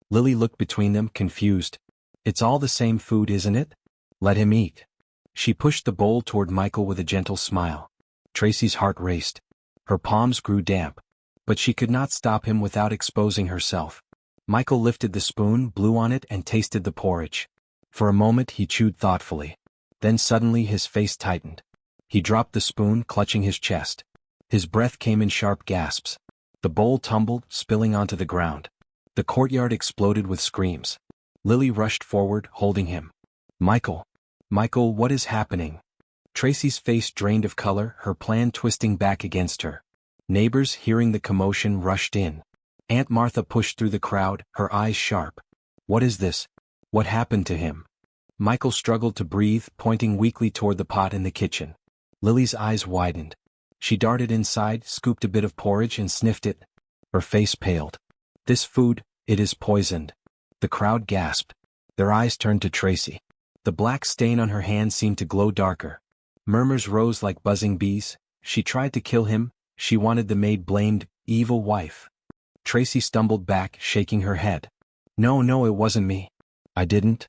Lily looked between them, confused. "It's all the same food, isn't it? Let him eat." She pushed the bowl toward Michael with a gentle smile. Tracy's heart raced. Her palms grew damp. But she could not stop him without exposing herself. Michael lifted the spoon, blew on it, and tasted the porridge. For a moment he chewed thoughtfully. Then suddenly his face tightened. He dropped the spoon, clutching his chest. His breath came in sharp gasps. The bowl tumbled, spilling onto the ground. The courtyard exploded with screams. Lily rushed forward, holding him. "Michael! Michael, what is happening?" Tracy's face drained of color, her plan twisting back against her. Neighbors, hearing the commotion, rushed in. Aunt Martha pushed through the crowd, her eyes sharp. "What is this? What happened to him?" Michael struggled to breathe, pointing weakly toward the pot in the kitchen. Lily's eyes widened. She darted inside, scooped a bit of porridge and sniffed it. Her face paled. "This food, it is poisoned." The crowd gasped. Their eyes turned to Tracy. The black stain on her hand seemed to glow darker. Murmurs rose like buzzing bees. She tried to kill him. She wanted the maid blamed, evil wife. Tracy stumbled back, shaking her head. "No, no, it wasn't me. I didn't."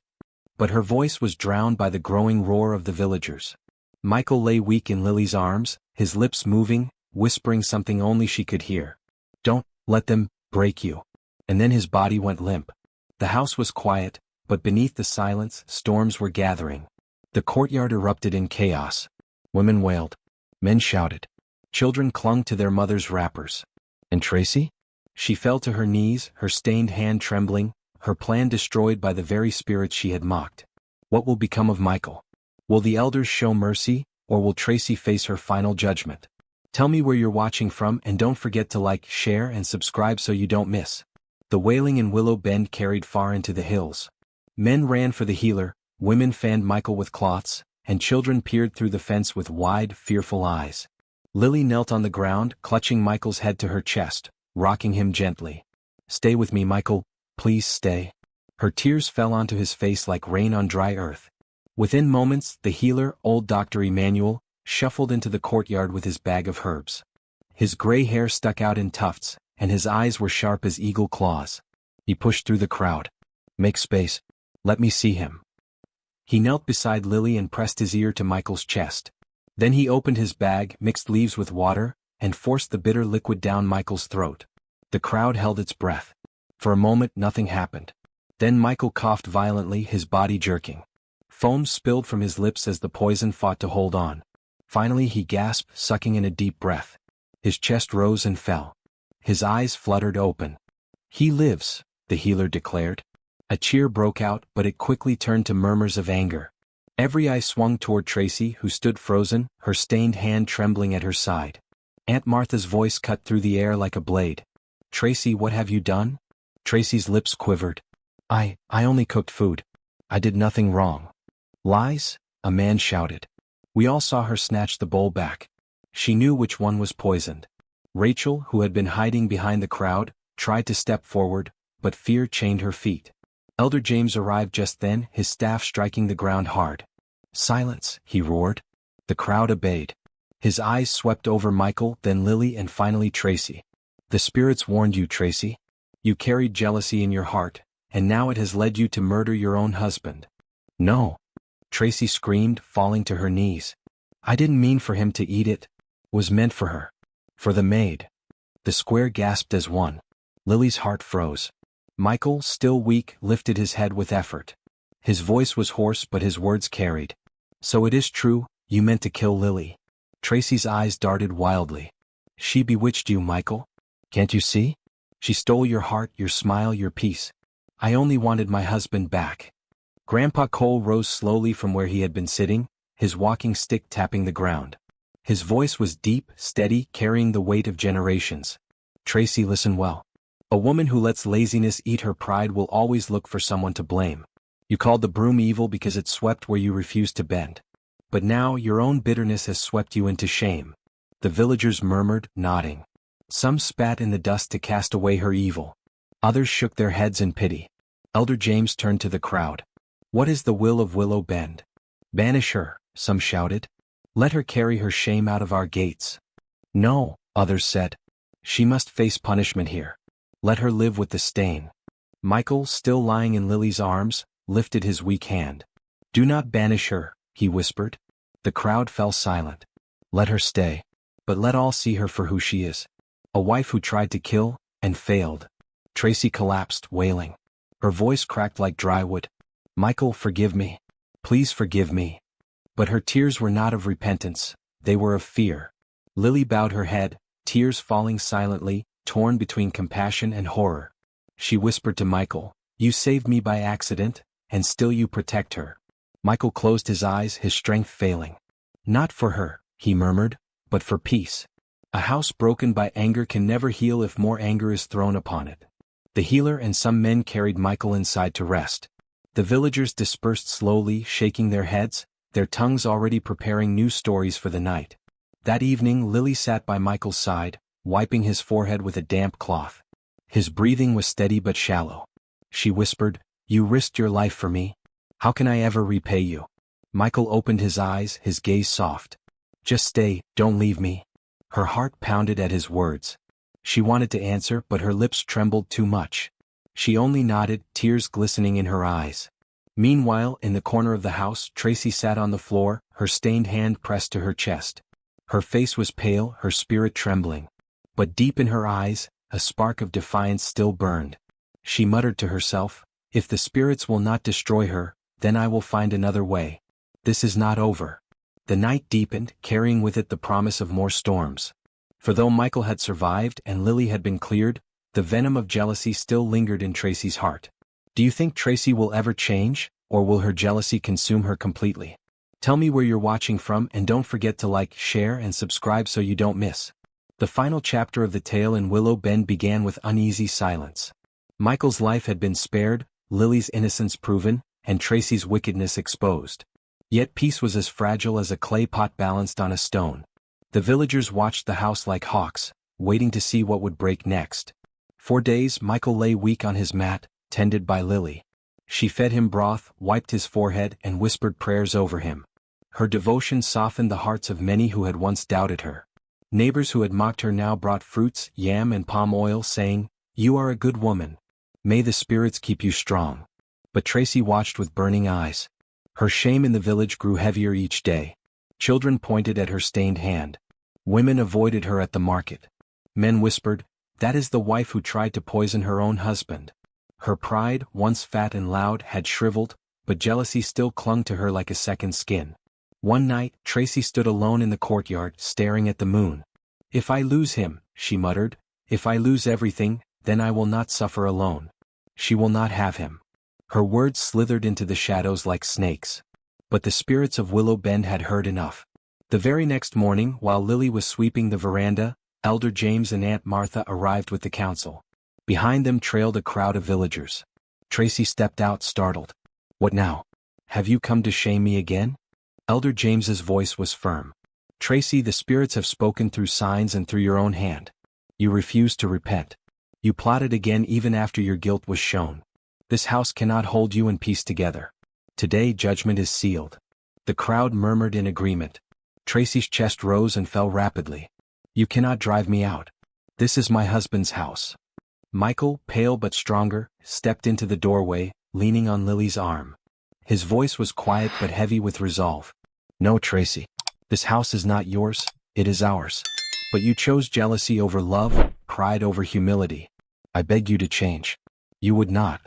But her voice was drowned by the growing roar of the villagers. Michael lay weak in Lily's arms, his lips moving, whispering something only she could hear. "Don't let them break you." And then his body went limp. The house was quiet, but beneath the silence, storms were gathering. The courtyard erupted in chaos. Women wailed. Men shouted. Children clung to their mothers' wrappers. And Tracy? She fell to her knees, her stained hand trembling, her plan destroyed by the very spirits she had mocked. What will become of Michael? Will the elders show mercy, or will Tracy face her final judgment? Tell me where you're watching from and don't forget to like, share and subscribe so you don't miss. The wailing in Willow Bend carried far into the hills. Men ran for the healer, women fanned Michael with cloths, and children peered through the fence with wide, fearful eyes. Lily knelt on the ground, clutching Michael's head to her chest, rocking him gently. "Stay with me, Michael, please stay." Her tears fell onto his face like rain on dry earth. Within moments, the healer, old Dr. Emmanuel, shuffled into the courtyard with his bag of herbs. His gray hair stuck out in tufts, and his eyes were sharp as eagle claws. He pushed through the crowd. "Make space. Let me see him." He knelt beside Lily and pressed his ear to Michael's chest. Then he opened his bag, mixed leaves with water, and forced the bitter liquid down Michael's throat. The crowd held its breath. For a moment nothing happened. Then Michael coughed violently, his body jerking. Foam spilled from his lips as the poison fought to hold on. Finally he gasped, sucking in a deep breath. His chest rose and fell. His eyes fluttered open. "He lives," the healer declared. A cheer broke out, but it quickly turned to murmurs of anger. Every eye swung toward Tracy, who stood frozen, her stained hand trembling at her side. Aunt Martha's voice cut through the air like a blade. "Tracy, what have you done?" Tracy's lips quivered. I only cooked food. I did nothing wrong." "Lies?" a man shouted. We all saw her snatch the bowl back. She knew which one was poisoned. Rachel, who had been hiding behind the crowd, tried to step forward, but fear chained her feet. Elder James arrived just then, his staff striking the ground hard. "Silence," he roared. The crowd obeyed. His eyes swept over Michael, then Lily, and finally Tracy. "The spirits warned you, Tracy. You carried jealousy in your heart, and now it has led you to murder your own husband." "No," Tracy screamed, falling to her knees. "I didn't mean for him to eat it. Was meant for her. For the maid." The square gasped as one. Lily's heart froze. Michael, still weak, lifted his head with effort. His voice was hoarse, but his words carried. "So it is true, you meant to kill Lily." Tracy's eyes darted wildly. "She bewitched you, Michael. Can't you see? She stole your heart, your smile, your peace. I only wanted my husband back." Grandpa Cole rose slowly from where he had been sitting, his walking stick tapping the ground. His voice was deep, steady, carrying the weight of generations. "Tracy, listen well. A woman who lets laziness eat her pride will always look for someone to blame. You called the broom evil because it swept where you refused to bend. But now your own bitterness has swept you into shame." The villagers murmured, nodding. Some spat in the dust to cast away her evil. Others shook their heads in pity. Elder James turned to the crowd. "What is the will of Willow Bend?" "Banish her," some shouted. "Let her carry her shame out of our gates." "No," others said. "She must face punishment here. Let her live with the stain." Michael, still lying in Lily's arms, lifted his weak hand. "Do not banish her," he whispered. The crowd fell silent. "Let her stay. But let all see her for who she is. A wife who tried to kill, and failed." Tracy collapsed, wailing. Her voice cracked like dry wood. "Michael, forgive me. Please forgive me." But her tears were not of repentance, they were of fear. Lily bowed her head, tears falling silently, torn between compassion and horror. She whispered to Michael, "You saved me by accident, and still you protect her." Michael closed his eyes, his strength failing. "Not for her," he murmured, "but for peace. A house broken by anger can never heal if more anger is thrown upon it." The healer and some men carried Michael inside to rest. The villagers dispersed slowly, shaking their heads, their tongues already preparing new stories for the night. That evening Lily sat by Michael's side, wiping his forehead with a damp cloth. His breathing was steady but shallow. She whispered, "You risked your life for me. How can I ever repay you?" Michael opened his eyes, his gaze soft. "Just stay, don't leave me." Her heart pounded at his words. She wanted to answer, but her lips trembled too much. She only nodded, tears glistening in her eyes. Meanwhile, in the corner of the house, Tracy sat on the floor, her stained hand pressed to her chest. Her face was pale, her spirit trembling. But deep in her eyes, a spark of defiance still burned. She muttered to herself, "If the spirits will not destroy her, then I will find another way. This is not over." The night deepened, carrying with it the promise of more storms. For though Michael had survived and Lily had been cleared, the venom of jealousy still lingered in Tracy's heart. Do you think Tracy will ever change, or will her jealousy consume her completely? Tell me where you're watching from, and don't forget to like, share, and subscribe so you don't miss. The final chapter of the tale in Willow Bend began with uneasy silence. Michael's life had been spared, Lily's innocence proven, and Tracy's wickedness exposed. Yet peace was as fragile as a clay pot balanced on a stone. The villagers watched the house like hawks, waiting to see what would break next. For days Michael lay weak on his mat, tended by Lily. She fed him broth, wiped his forehead, and whispered prayers over him. Her devotion softened the hearts of many who had once doubted her. Neighbors who had mocked her now brought fruits, yam and palm oil, saying, "You are a good woman. May the spirits keep you strong." But Tracy watched with burning eyes. Her shame in the village grew heavier each day. Children pointed at her stained hand. Women avoided her at the market. Men whispered, "That is the wife who tried to poison her own husband." Her pride, once fat and loud, had shriveled, but jealousy still clung to her like a second skin. One night, Tracy stood alone in the courtyard, staring at the moon. "If I lose him," she muttered, "if I lose everything, then I will not suffer alone. She will not have him." Her words slithered into the shadows like snakes. But the spirits of Willow Bend had heard enough. The very next morning, while Lily was sweeping the veranda, Elder James and Aunt Martha arrived with the council. Behind them trailed a crowd of villagers. Tracy stepped out, startled. "What now? Have you come to shame me again?" Elder James's voice was firm. "Tracy, the spirits have spoken through signs and through your own hand. You refused to repent. You plotted again even after your guilt was shown. This house cannot hold you in peace together. Today judgment is sealed." The crowd murmured in agreement. Tracy's chest rose and fell rapidly. "You cannot drive me out. This is my husband's house." Michael, pale but stronger, stepped into the doorway, leaning on Lily's arm. His voice was quiet but heavy with resolve. "No, Tracy. This house is not yours, it is ours. But you chose jealousy over love, pride over humility. I beg you to change." "You would not."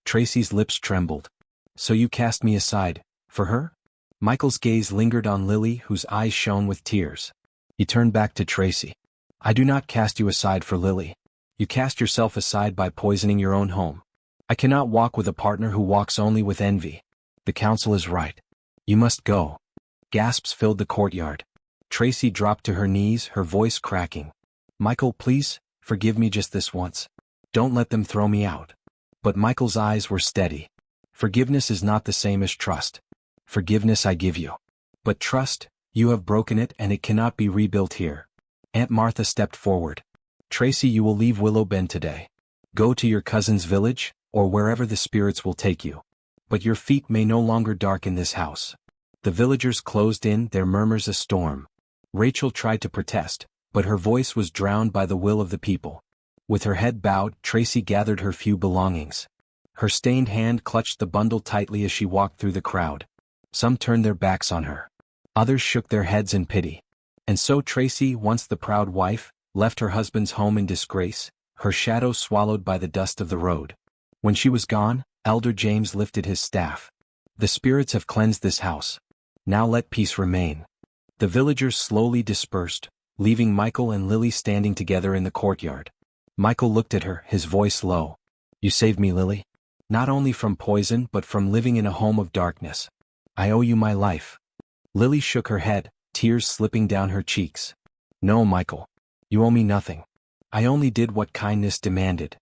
Tracy's lips trembled. "So you cast me aside, for her?" Michael's gaze lingered on Lily, whose eyes shone with tears. He turned back to Tracy. "I do not cast you aside for Lily. You cast yourself aside by poisoning your own home. I cannot walk with a partner who walks only with envy. The council is right. You must go." Gasps filled the courtyard. Tracy dropped to her knees, her voice cracking. "Michael, please, forgive me just this once. Don't let them throw me out." But Michael's eyes were steady. "Forgiveness is not the same as trust. Forgiveness I give you. But trust, you have broken it and it cannot be rebuilt here." Aunt Martha stepped forward. "Tracy, you will leave Willow Bend today. Go to your cousin's village, or wherever the spirits will take you. But your feet may no longer darken this house." The villagers closed in, their murmurs a storm. Rachel tried to protest, but her voice was drowned by the will of the people. With her head bowed, Tracy gathered her few belongings. Her stained hand clutched the bundle tightly as she walked through the crowd. Some turned their backs on her. Others shook their heads in pity. And so Tracy, once the proud wife, left her husband's home in disgrace, her shadow swallowed by the dust of the road. When she was gone, Elder James lifted his staff. "The spirits have cleansed this house. Now let peace remain." The villagers slowly dispersed, leaving Michael and Lily standing together in the courtyard. Michael looked at her, his voice low. "You saved me, Lily. Not only from poison but from living in a home of darkness. I owe you my life." Lily shook her head, tears slipping down her cheeks. "No, Michael. You owe me nothing. I only did what kindness demanded."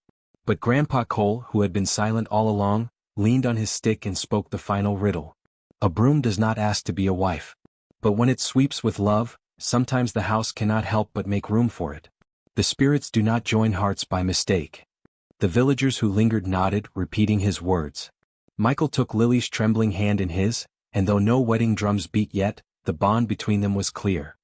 But Grandpa Cole, who had been silent all along, leaned on his stick and spoke the final riddle. "A broom does not ask to be a wife. But when it sweeps with love, sometimes the house cannot help but make room for it. The spirits do not join hearts by mistake." The villagers who lingered nodded, repeating his words. Michael took Lily's trembling hand in his, and though no wedding drums beat yet, the bond between them was clear.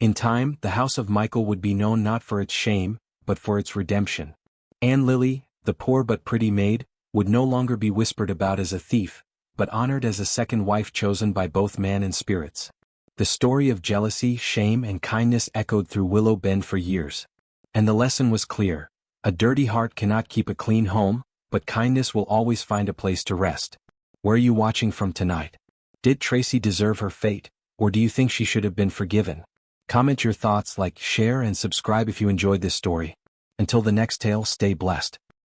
In time, the house of Michael would be known not for its shame, but for its redemption. And Lily, the poor but pretty maid, would no longer be whispered about as a thief, but honored as a second wife chosen by both man and spirits. The story of jealousy, shame, and kindness echoed through Willow Bend for years. And the lesson was clear. A dirty heart cannot keep a clean home, but kindness will always find a place to rest. Where are you watching from tonight? Did Tracy deserve her fate, or do you think she should have been forgiven? Comment your thoughts, like, share, and subscribe if you enjoyed this story. Until the next tale, stay blessed.